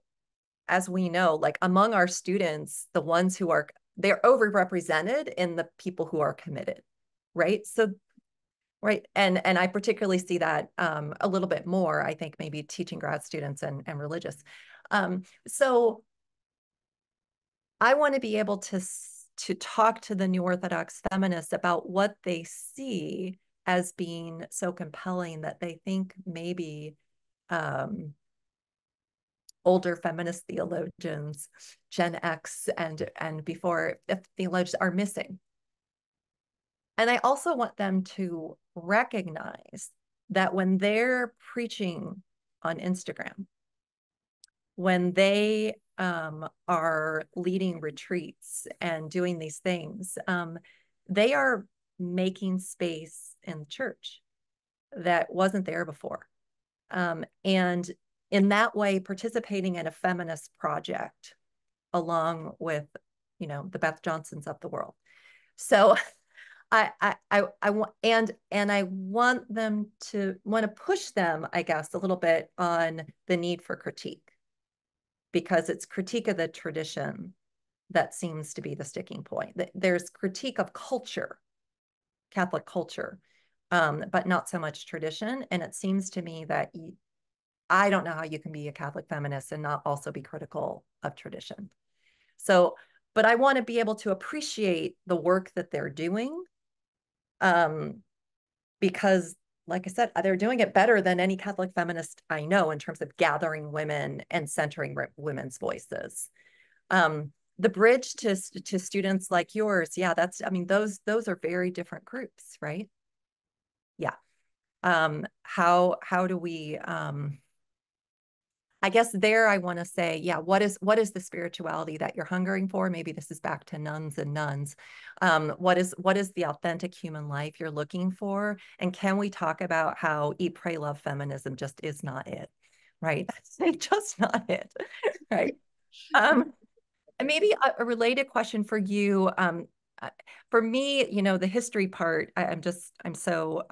as we know, like among our students, the ones who they're overrepresented in the people who are committed, right? So, right. And I particularly see that a little bit more, I think, maybe teaching grad students and religious. So I want to be able to talk to the New Orthodox feminists about what they see as being so compelling that they think maybe older feminist theologians, Gen X and before theologians, are missing. And I also want them to recognize that when they're preaching on Instagram, when they are leading retreats and doing these things, they are making space in the church that wasn't there before. And in that way, participating in a feminist project along with, the Beth Johnsons of the world. So I want, and I want them to push them, I guess, a little bit on the need for critique, because it's critique of the tradition that seems to be the sticking point. There's critique of culture, Catholic culture, but not so much tradition. And it seems to me that I don't know how you can be a Catholic feminist and not also be critical of tradition. So, but I want to be able to appreciate the work that they're doing Because, like I said, they're doing it better than any Catholic feminist I know in terms of gathering women and centering women's voices. The bridge to students like yours, yeah, I mean, those are very different groups, right? Yeah. How do we, I guess there I want to say, yeah, what is the spirituality that you're hungering for? Maybe this is back to nuns and nuns. What is the authentic human life you're looking for? And can we talk about how eat, pray, love feminism just is not it, right? It's just not it, right? And maybe a related question for you. For me, you know, the history part, I'm so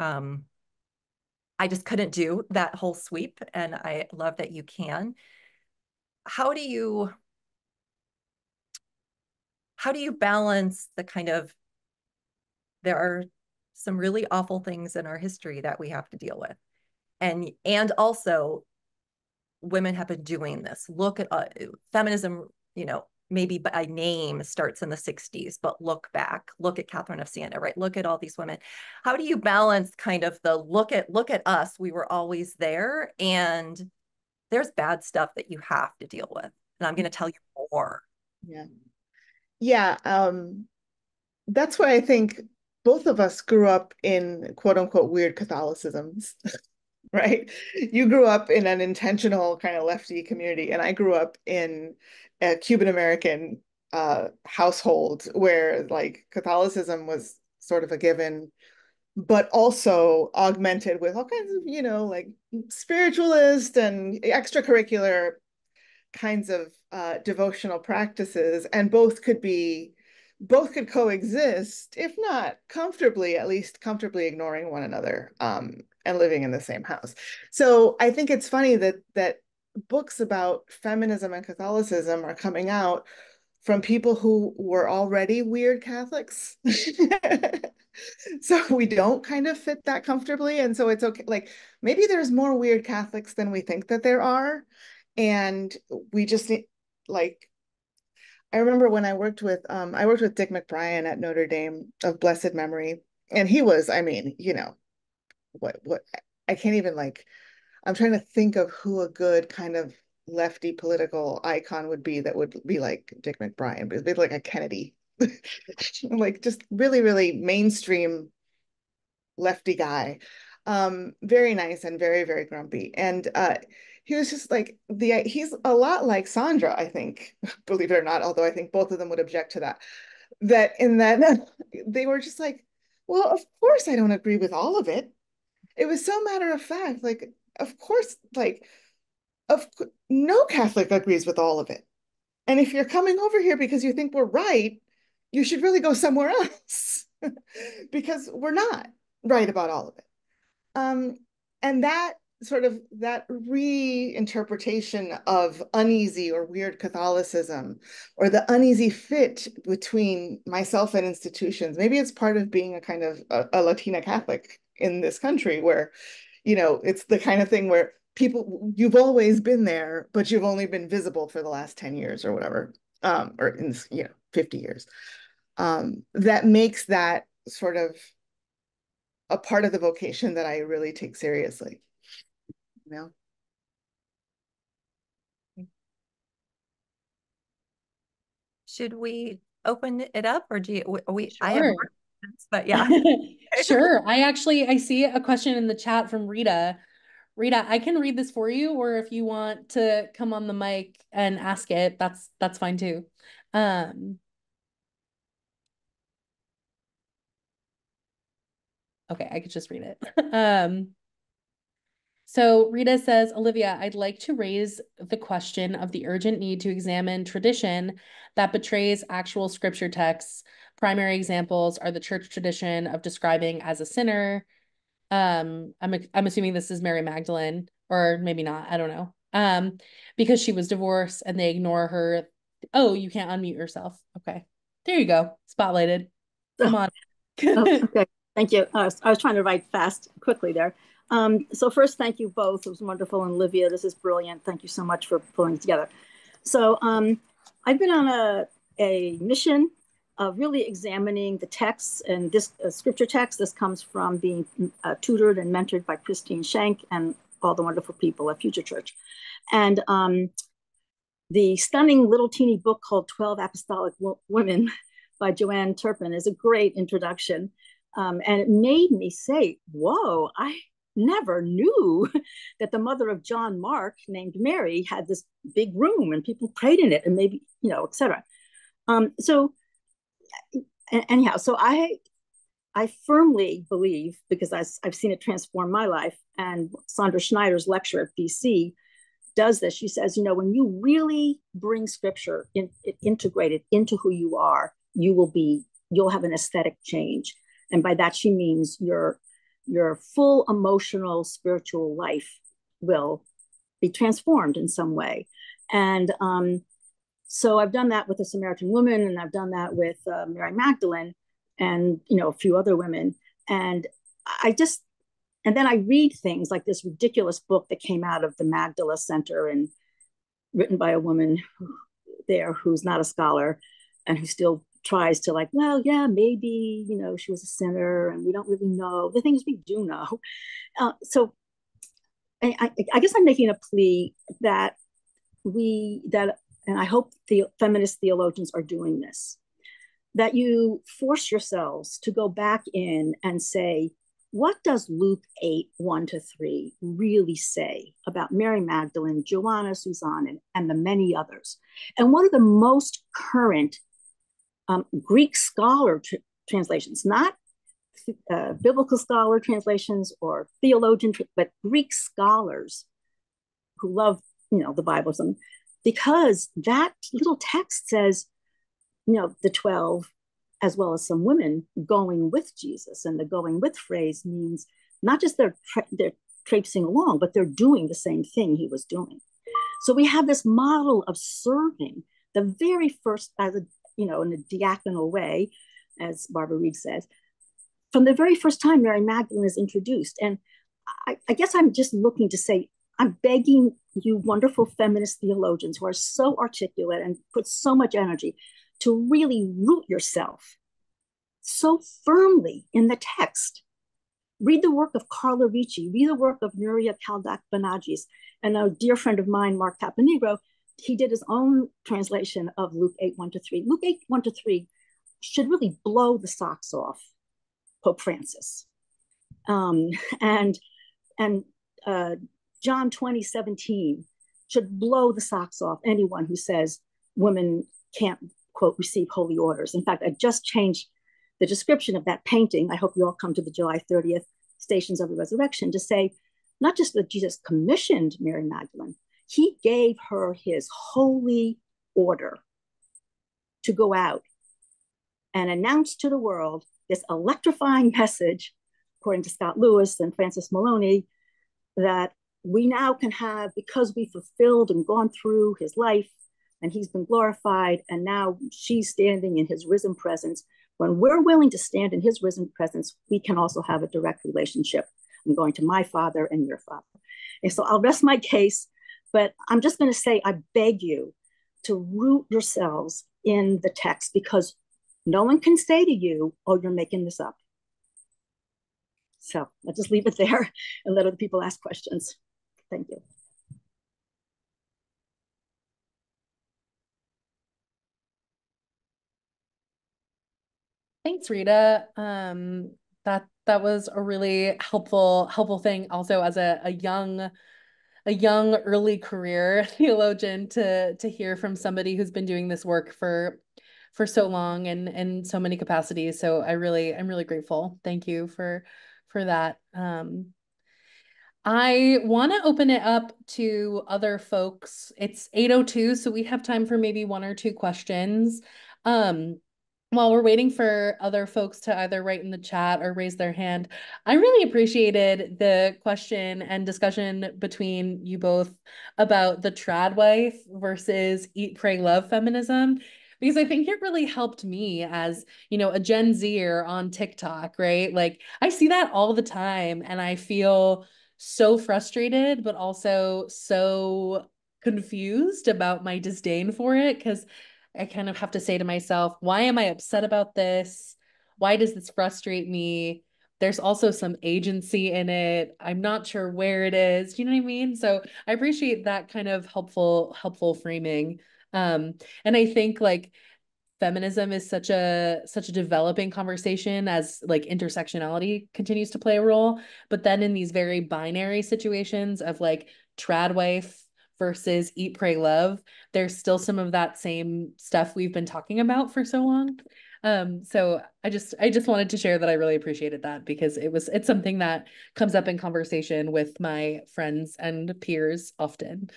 I just couldn't do that whole sweep, and I love that you can. How do you balance the kind of, there are some really awful things in our history that we have to deal with, and also women have been doing this. Look at feminism, you know, maybe by name starts in the 60s, but look at Catherine of Siena, right? Look at all these women. How do you balance kind of the look at us, we were always there, and there's bad stuff that you have to deal with, and I'm going to tell you more. Yeah. That's why I think both of us grew up in quote unquote weird Catholicisms, right? You grew up in an intentional kind of lefty community, and I grew up in a Cuban American household where like Catholicism was sort of a given, but also augmented with all kinds of, you know, like spiritualist and extracurricular kinds of devotional practices, and both could coexist, if not comfortably, at least comfortably ignoring one another, and living in the same house. So I think it's funny that books about feminism and Catholicism are coming out from people who were already weird Catholics. So we don't kind of fit that comfortably. And so it's okay. Like maybe there's more weird Catholics than we think that there are. And we just need, like, I remember when I worked with Dick McBrien at Notre Dame of blessed memory. And he was, I mean, you know, what I can't even like, I'm trying to think of who a good kind of lefty political icon would be that would be like Dick McBrien, but it'd be like a Kennedy. Like just really, really mainstream lefty guy. Very nice and very, very grumpy. And he was just like he's a lot like Sandra, I think, believe it or not, although I think both of them would object to that. That in that they were just like, well, of course I don't agree with all of it. It was so matter of fact, like, of course, like, no Catholic agrees with all of it. And if you're coming over here because you think we're right, you should really go somewhere else because we're not right about all of it. And that sort of that reinterpretation of uneasy or weird Catholicism, or the uneasy fit between myself and institutions, maybe it's part of being a kind of a Latina Catholic in this country where, you know, it's the kind of thing where you've always been there, but you've only been visible for the last 10 years or whatever, or in, you know, 50 years. That makes that sort of a part of the vocation that I really take seriously. You know? Should we open it up, or do we? Sure. I have more questions, but yeah. Sure. I see a question in the chat from Rita. Rita, I can read this for you, or if you want to come on the mic and ask it, that's fine too. Okay, I could just read it. So Rita says, Olivia, I'd like to raise the question of the urgent need to examine tradition that betrays actual scripture texts. Primary examples are the church tradition of describing as a sinner. I'm assuming this is Mary Magdalene, or maybe not, I don't know. Because she was divorced and they ignore her. Oh, you can't unmute yourself. Okay. There you go. Spotlighted. Come on. Okay, thank you. I was trying to write fast, quickly there. So first, thank you both. It was wonderful. And Olivia, this is brilliant. Thank you so much for pulling it together. So I've been on a mission really examining the texts, and this scripture text. This comes from being tutored and mentored by Christine Schenk and all the wonderful people at FutureChurch. And the stunning little teeny book called 12 Apostolic Women by Joanne Turpin is a great introduction. And it made me say, whoa, I never knew that the mother of John Mark, named Mary, had this big room and people prayed in it, and maybe, etc. So anyhow, so I firmly believe, because I've seen it transform my life, and Sandra Schneider's lecture at BC does this. She says, when you really bring scripture integrated into who you are, you'll have an aesthetic change. And by that, she means your full emotional, spiritual life will be transformed in some way. And so I've done that with the Samaritan woman, and I've done that with Mary Magdalene, and a few other women. And then I read things like this ridiculous book that came out of the Magdala Center and written by a woman there who's not a scholar and who still tries to maybe, she was a sinner and we don't really know the things we do know. So I guess I'm making a plea that and I hope the feminist theologians are doing this, that you force yourselves to go back in and say, what does Luke 8:1-3 really say about Mary Magdalene, Joanna, Susanna, and the many others? And what are the most current Greek scholar translations, not biblical scholar translations or theologian, but Greek scholars who love, the Bible or something, because that little text says, the 12, as well as some women going with Jesus. And the going with phrase means not just they're traipsing along, but they're doing the same thing he was doing. So we have this model of serving the very first, in a diaconal way, as Barbara Reed says, from the very first time Mary Magdalene is introduced. And I guess I'm just looking to say, I'm begging you wonderful feminist theologians who are so articulate and put so much energy to really root yourself so firmly in the text. Read the work of Carla Ricci, read the work of Nuria Kaldak-Banagis, and a dear friend of mine, Mark Caponegro, he did his own translation of Luke 8:1-3. Luke 8:1-3 should really blow the socks off Pope Francis. And John 20:17 should blow the socks off anyone who says women can't, quote, receive holy orders. In fact, I just changed the description of that painting. I hope you all come to the July 30th Stations of the Resurrection to say, not just that Jesus commissioned Mary Magdalene, he gave her his holy order to go out and announce to the world this electrifying message, according to Scott Lewis and Francis Maloney, that we now can have, because we fulfilled and gone through his life and he's been glorified, and now she's standing in his risen presence. When we're willing to stand in his risen presence, we can also have a direct relationship. I'm going to my Father and your Father. And so I'll rest my case, but I'm just going to say, I beg you to root yourselves in the text, because no one can say to you, oh, you're making this up. So I'll just leave it there and let other people ask questions. Thank you. Thanks, Rita. That was a really helpful thing also as a young early career theologian to hear from somebody who's been doing this work for so long and in so many capacities. So I'm really grateful. Thank you for that. I want to open it up to other folks. It's 8:02, so we have time for maybe one or two questions. While we're waiting for other folks to either write in the chat or raise their hand, I really appreciated the question and discussion between you both about the trad wife versus eat, pray, love feminism, because I think it really helped me as, a Gen Zer on TikTok, right? Like I see that all the time and I feel so frustrated, but also so confused about my disdain for it, because I kind of have to say to myself, why am I upset about this? Why does this frustrate me? There's also some agency in it. I'm not sure where it is. You know what I mean? So I appreciate that kind of helpful framing. And I think like feminism is such a developing conversation as like intersectionality continues to play a role. But then in these very binary situations of like trad wife versus eat, pray, love, there's still some of that same stuff we've been talking about for so long. So I just wanted to share that I really appreciated that because it's something that comes up in conversation with my friends and peers often.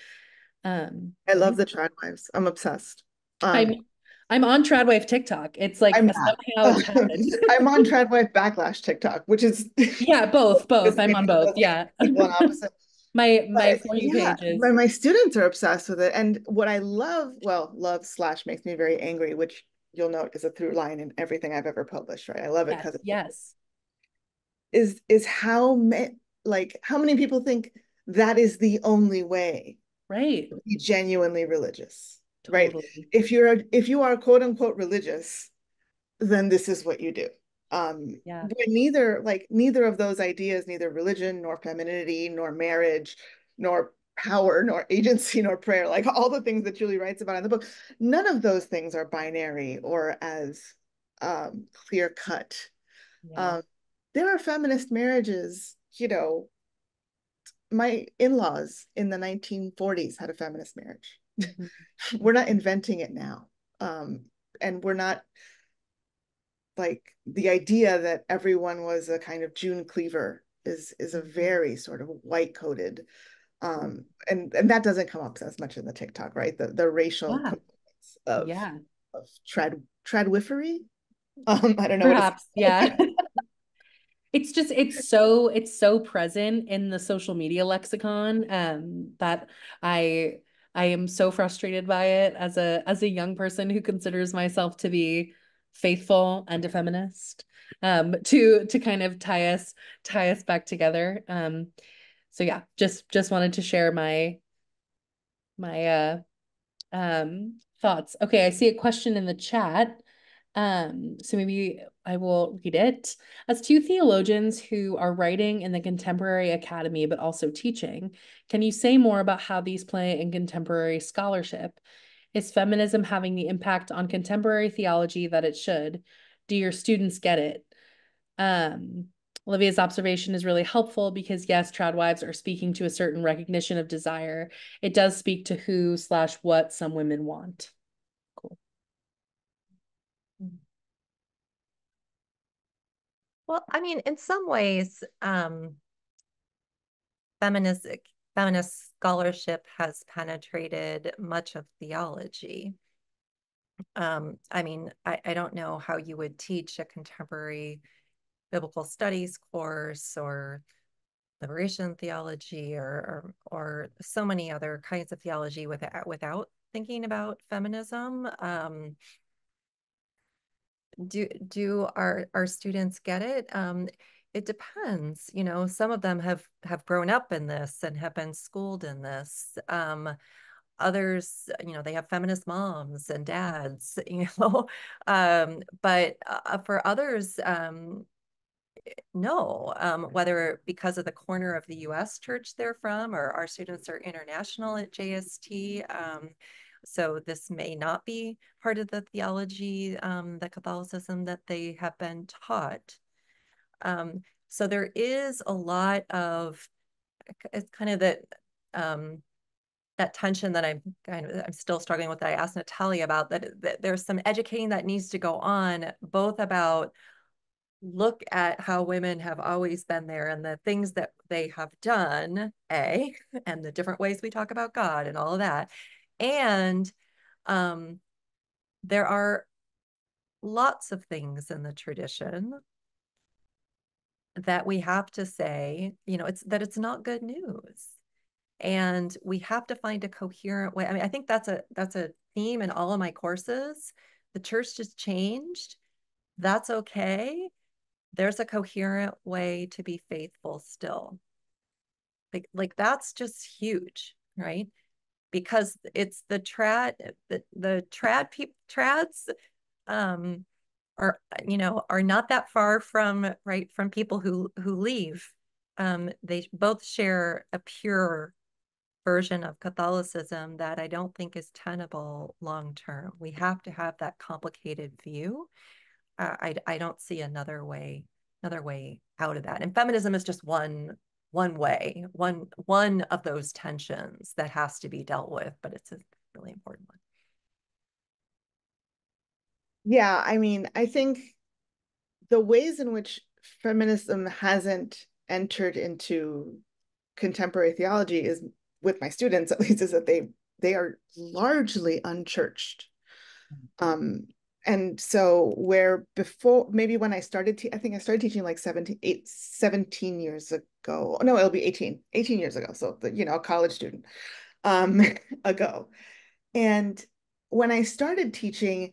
I love the trad wives. I'm obsessed. I'm on Tradwife TikTok. It's like I'm somehow it's happened. I'm on trad wife backlash TikTok, which is Yeah, both. I'm on both. Yeah. equal and opposite. My But For You yeah, page is my students are obsessed with it. And what I love, well, love slash makes me very angry, which you'll note is a through line in everything I've ever published, right? I love it because yes. is how many people think that is the only way Right. to be genuinely religious, right? Totally. If you are quote unquote religious, then this is what you do. Yeah. But neither of those ideas, neither religion nor femininity nor marriage nor power nor agency nor prayer, like all the things that Julie writes about in the book, none of those things are binary or as clear cut. Yeah. There are feminist marriages, my in-laws in the 1940s had a feminist marriage. Mhm. We're not inventing it now. And we're not like the idea that everyone was a kind of June Cleaver is a very sort of white coded, and that doesn't come up as much in the TikTok, right? The racial components of Yeah. of tradwifery. I don't know what Perhaps. Yeah. It's so present in the social media lexicon that I I am so frustrated by it as a young person who considers myself to be faithful and a feminist, to kind of tie us back together. So yeah, just wanted to share my thoughts. Okay, I see a question in the chat. So maybe I will read it. As two theologians who are writing in the contemporary academy, but also teaching, can you say more about how these play in contemporary scholarship? Is feminism having the impact on contemporary theology that it should? Do your students get it? Um, Olivia's observation is really helpful because yes, trad wives are speaking to a certain recognition of desire. It does speak to who / what some women want. Cool. Well, I mean, in some ways, feminist scholarship has penetrated much of theology. I mean, I don't know how you would teach a contemporary biblical studies course or liberation theology or so many other kinds of theology without thinking about feminism. Do our students get it? It depends. You know, some of them have grown up in this and have been schooled in this. Others, you know, they have feminist moms and dads, you know, but for others, no, whether because of the corner of the US church they're from, or our students are international at JST. So this may not be part of the theology, the Catholicism that they have been taught. So there is a lot of, it's kind of that tension that I'm still struggling with that I asked Natalia about, that there's some educating that needs to go on, both about look at how women have always been there and the things that they have done, and the different ways we talk about God and all of that. And there are lots of things in the tradition that we have to say, you know, it's not good news. And we have to find a coherent way. I mean, I think that's a theme in all of my courses. The church just changed. That's okay. There's a coherent way to be faithful still. Like that's just huge, right? because it's the trads are, you know, are not that far from people who leave. They both share a pure version of Catholicism that I don't think is tenable long term. We have to have that complicated view. I don't see another way out of that. And feminism is just one way, one of those tensions that has to be dealt with, but it's a really important one. Yeah, I mean, I think the ways in which feminism hasn't entered into contemporary theology is, with my students at least, is that they are largely unchurched. And so where before, maybe when I started, I think I started teaching like 17 years ago. No, it'll be 18 years ago. So, you know, a college student ago. And when I started teaching,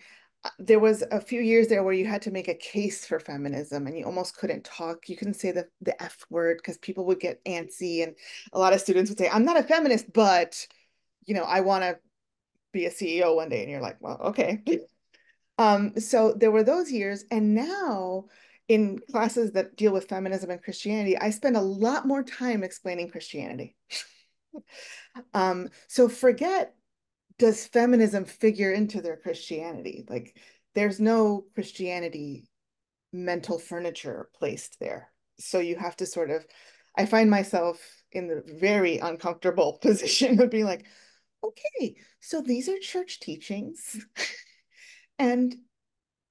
there was a few years there where you had to make a case for feminism and you almost couldn't talk. You couldn't say the F word because people would get antsy. And a lot of students would say, I'm not a feminist, but, you know, I want to be a CEO one day. And you're like, well, okay. So there were those years. And now in classes that deal with feminism and Christianity, I spend a lot more time explaining Christianity. So forget, does feminism figure into their Christianity? Like, there's no Christianity mental furniture placed there. So you have to sort of, I find myself in the very uncomfortable position of being like, okay, so these are church teachings and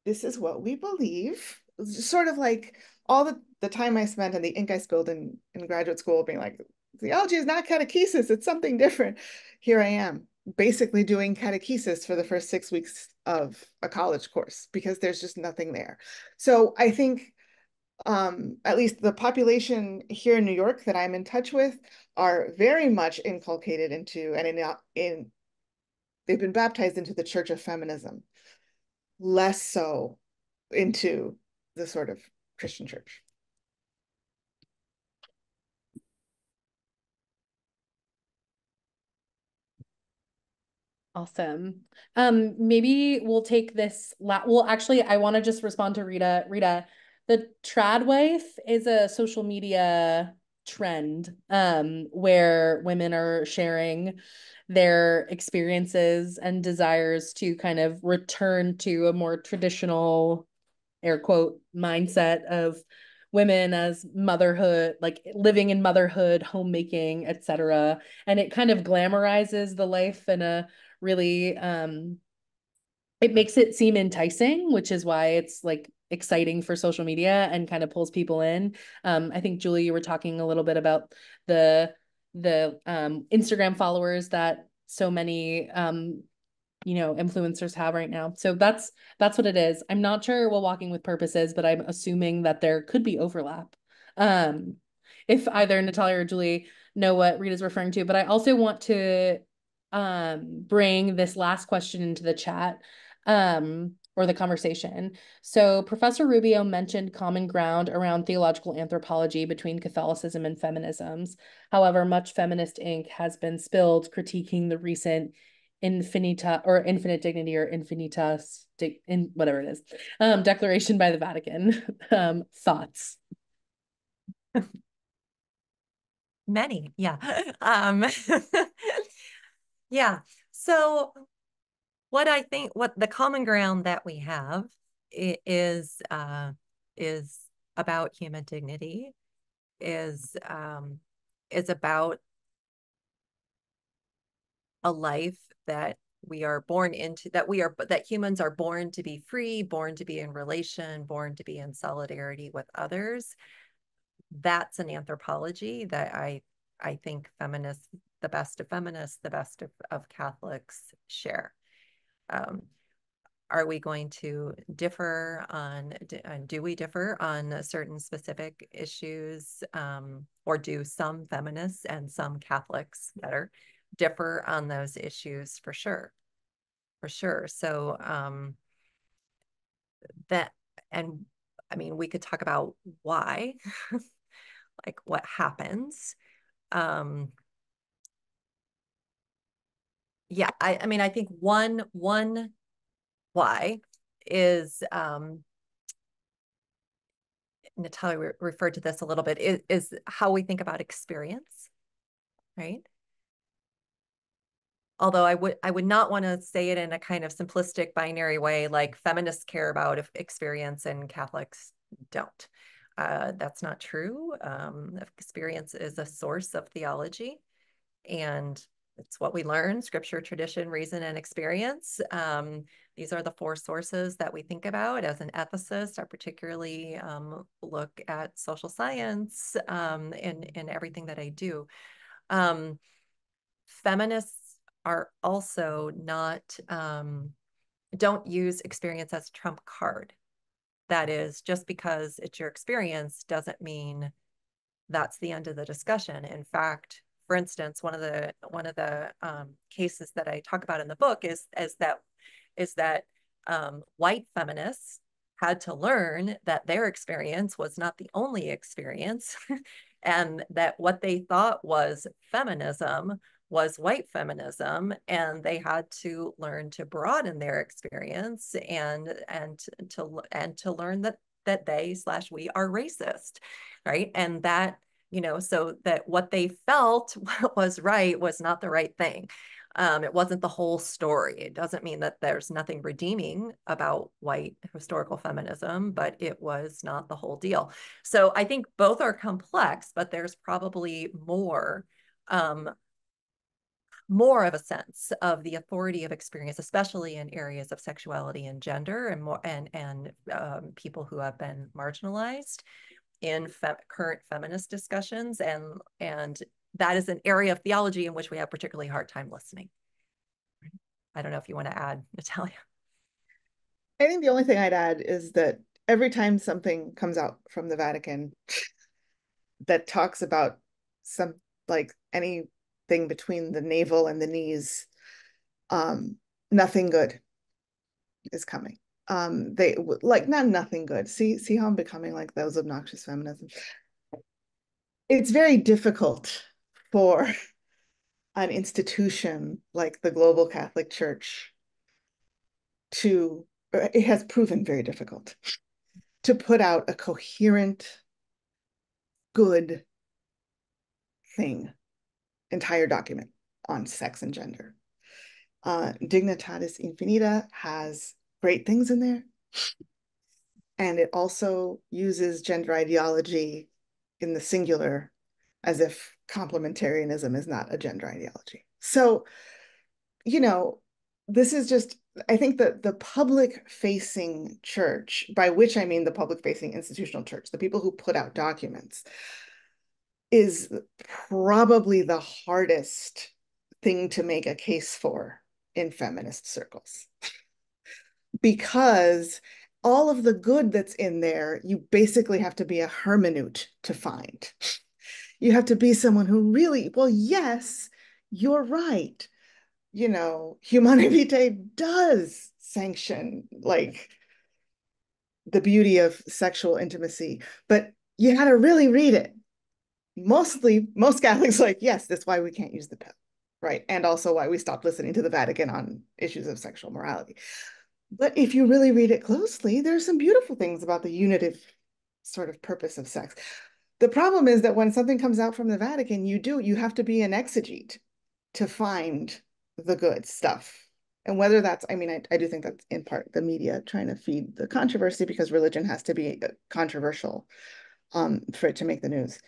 this is what we believe. Sort of like all the time I spent and the ink I spilled in graduate school being like, theology is not catechesis, it's something different. Here I am, basically doing catechesis for the first 6 weeks of a college course because there's just nothing there. So I think at least the population here in New York that I'm in touch with are very much inculcated into and they've been baptized into the Church of Feminism, less so into the sort of Christian church. Awesome. Maybe we'll take this well, actually, I want to just respond to Rita. Rita, the trad wife is a social media trend where women are sharing their experiences and desires to kind of return to a more traditional, air quote, mindset of women as motherhood, like living in motherhood, homemaking, etc. And it kind of glamorizes the life in a really it makes it seem enticing, which is why it's like exciting for social media and kind of pulls people in. I think Julie, you were talking a little bit about the Instagram followers that so many you know, influencers have right now. So that's what it is. I'm not sure what walking with purpose is, but I'm assuming that there could be overlap. If either Natalia or Julie know what Rita's referring to, but I also want to bring this last question into the chat or the conversation. So Professor Rubio mentioned common ground around theological anthropology between Catholicism and feminisms. However, much feminist ink has been spilled critiquing the recent infinite dignity or infinitas in whatever it is declaration by the Vatican. Thoughts? Many, yeah. Yeah. So what I think, what the common ground that we have is about human dignity, is about a life that we are born into, that humans are born to be free, born to be in relation, born to be in solidarity with others. That's an anthropology that I think feminists, the best of feminists, the best of Catholics share. Are we going to differ on, do we differ on certain specific issues, or do some feminists and some Catholics better differ on those issues? For sure. So that, and I mean, we could talk about why, like what happens. yeah, I mean, I think one why is, Natalia referred to this a little bit, is how we think about experience, right? Although I would not want to say it in a kind of simplistic binary way, like feminists care about experience and Catholics don't. That's not true. Experience is a source of theology, and it's what we learn: scripture, tradition, reason, and experience. These are the four sources that we think about. As an ethicist, I particularly look at social science in everything that I do. Feminists are also not, don't use experience as a trump card. That is, just because it's your experience doesn't mean that's the end of the discussion. In fact, for instance, one of the cases that I talk about in the book is that white feminists had to learn that their experience was not the only experience, and that what they thought was feminism was white feminism, and they had to learn to broaden their experience and to learn that they/we are racist, right? And that, so that what they felt was right was not the right thing. It wasn't the whole story. It doesn't mean that there's nothing redeeming about white historical feminism, but it was not the whole deal. So I think both are complex, but there's probably more of a sense of the authority of experience, especially in areas of sexuality and gender, and more and people who have been marginalized in current feminist discussions, and that is an area of theology in which we have particularly hard time listening. I don't know if you want to add, Natalia. I think the only thing I'd add is that every time something comes out from the Vatican that talks about some, like, anything between the navel and the knees, nothing good is coming. They like, not nothing good. See how I'm becoming like those obnoxious feminism. It's very difficult for an institution like the global Catholic Church to, it has proven very difficult to put out a coherent, good thing, entire document on sex and gender. Dignitatis Infinita has great things in there. And it also uses gender ideology in the singular, as if complementarianism is not a gender ideology. So, this is just, I think that the public-facing church, by which I mean the public-facing institutional church, the people who put out documents, is probably the hardest thing to make a case for in feminist circles. Because all of the good that's in there, you basically have to be a hermeneut to find. You have to be someone who really, well, yes, you're right. Humanae Vitae does sanction, like, the beauty of sexual intimacy, but you had to really read it. Most Catholics like, yes, that's why we can't use the pill, right? And also why we stopped listening to the Vatican on issues of sexual morality. But if you really read it closely, there's some beautiful things about the unitive sort of purpose of sex. The problem is that when something comes out from the Vatican, you have to be an exegete to find the good stuff. And whether that's, I mean, I do think that's in part the media trying to feed the controversy, because religion has to be controversial for it to make the news.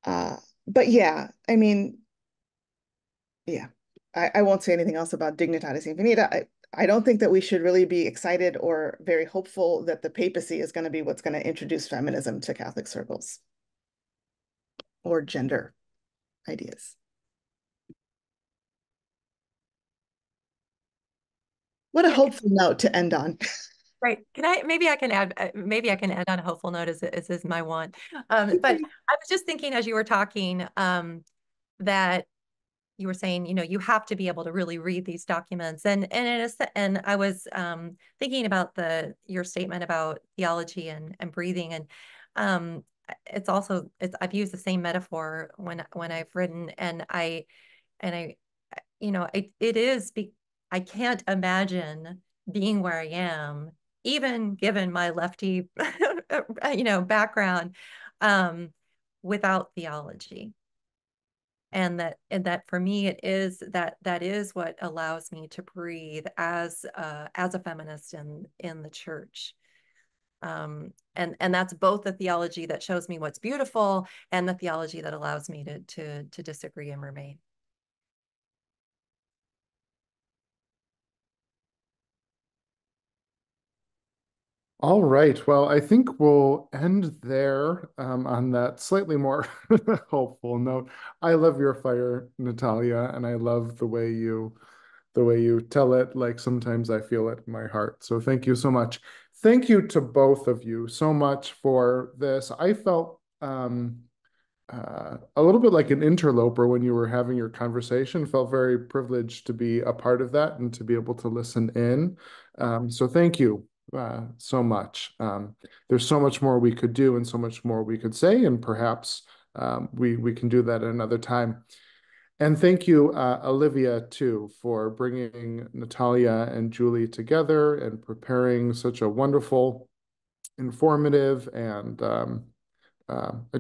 But yeah, I mean, yeah, I won't say anything else about Dignitatis Infinita. I don't think that we should really be excited or very hopeful that the papacy is going to be what's going to introduce feminism to Catholic circles or gender ideas. What a hopeful note to end on. Right. Maybe I can end on a hopeful note, as is my want. But I was just thinking as you were talking, that you were saying, you have to be able to really read these documents. And I was thinking about your statement about theology and breathing. And I've used the same metaphor when I've written, and I I can't imagine being where I am, even given my lefty, background, without theology. And that for me, it is that is what allows me to breathe as a feminist in the church. And that's both the theology that shows me what's beautiful and the theology that allows me to disagree and remain. All right. Well, I think we'll end there on that slightly more hopeful note. I love your fire, Natalia, and I love the way you tell it. Like sometimes I feel it in my heart. So thank you so much. Thank you to both of you so much for this. I felt a little bit like an interloper when you were having your conversation. Felt very privileged to be a part of that and to be able to listen in. So thank you so much. There's so much more we could do and so much more we could say, and perhaps we can do that at another time. And thank you, Olivia, too, for bringing Natalia and Julie together and preparing such a wonderful, informative, and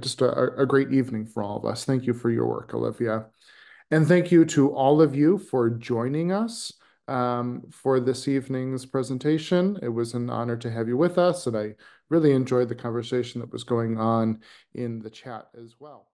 just a great evening for all of us. Thank you for your work, Olivia. And thank you to all of you for joining us for this evening's presentation. It was an honor to have you with us, and I really enjoyed the conversation that was going on in the chat as well.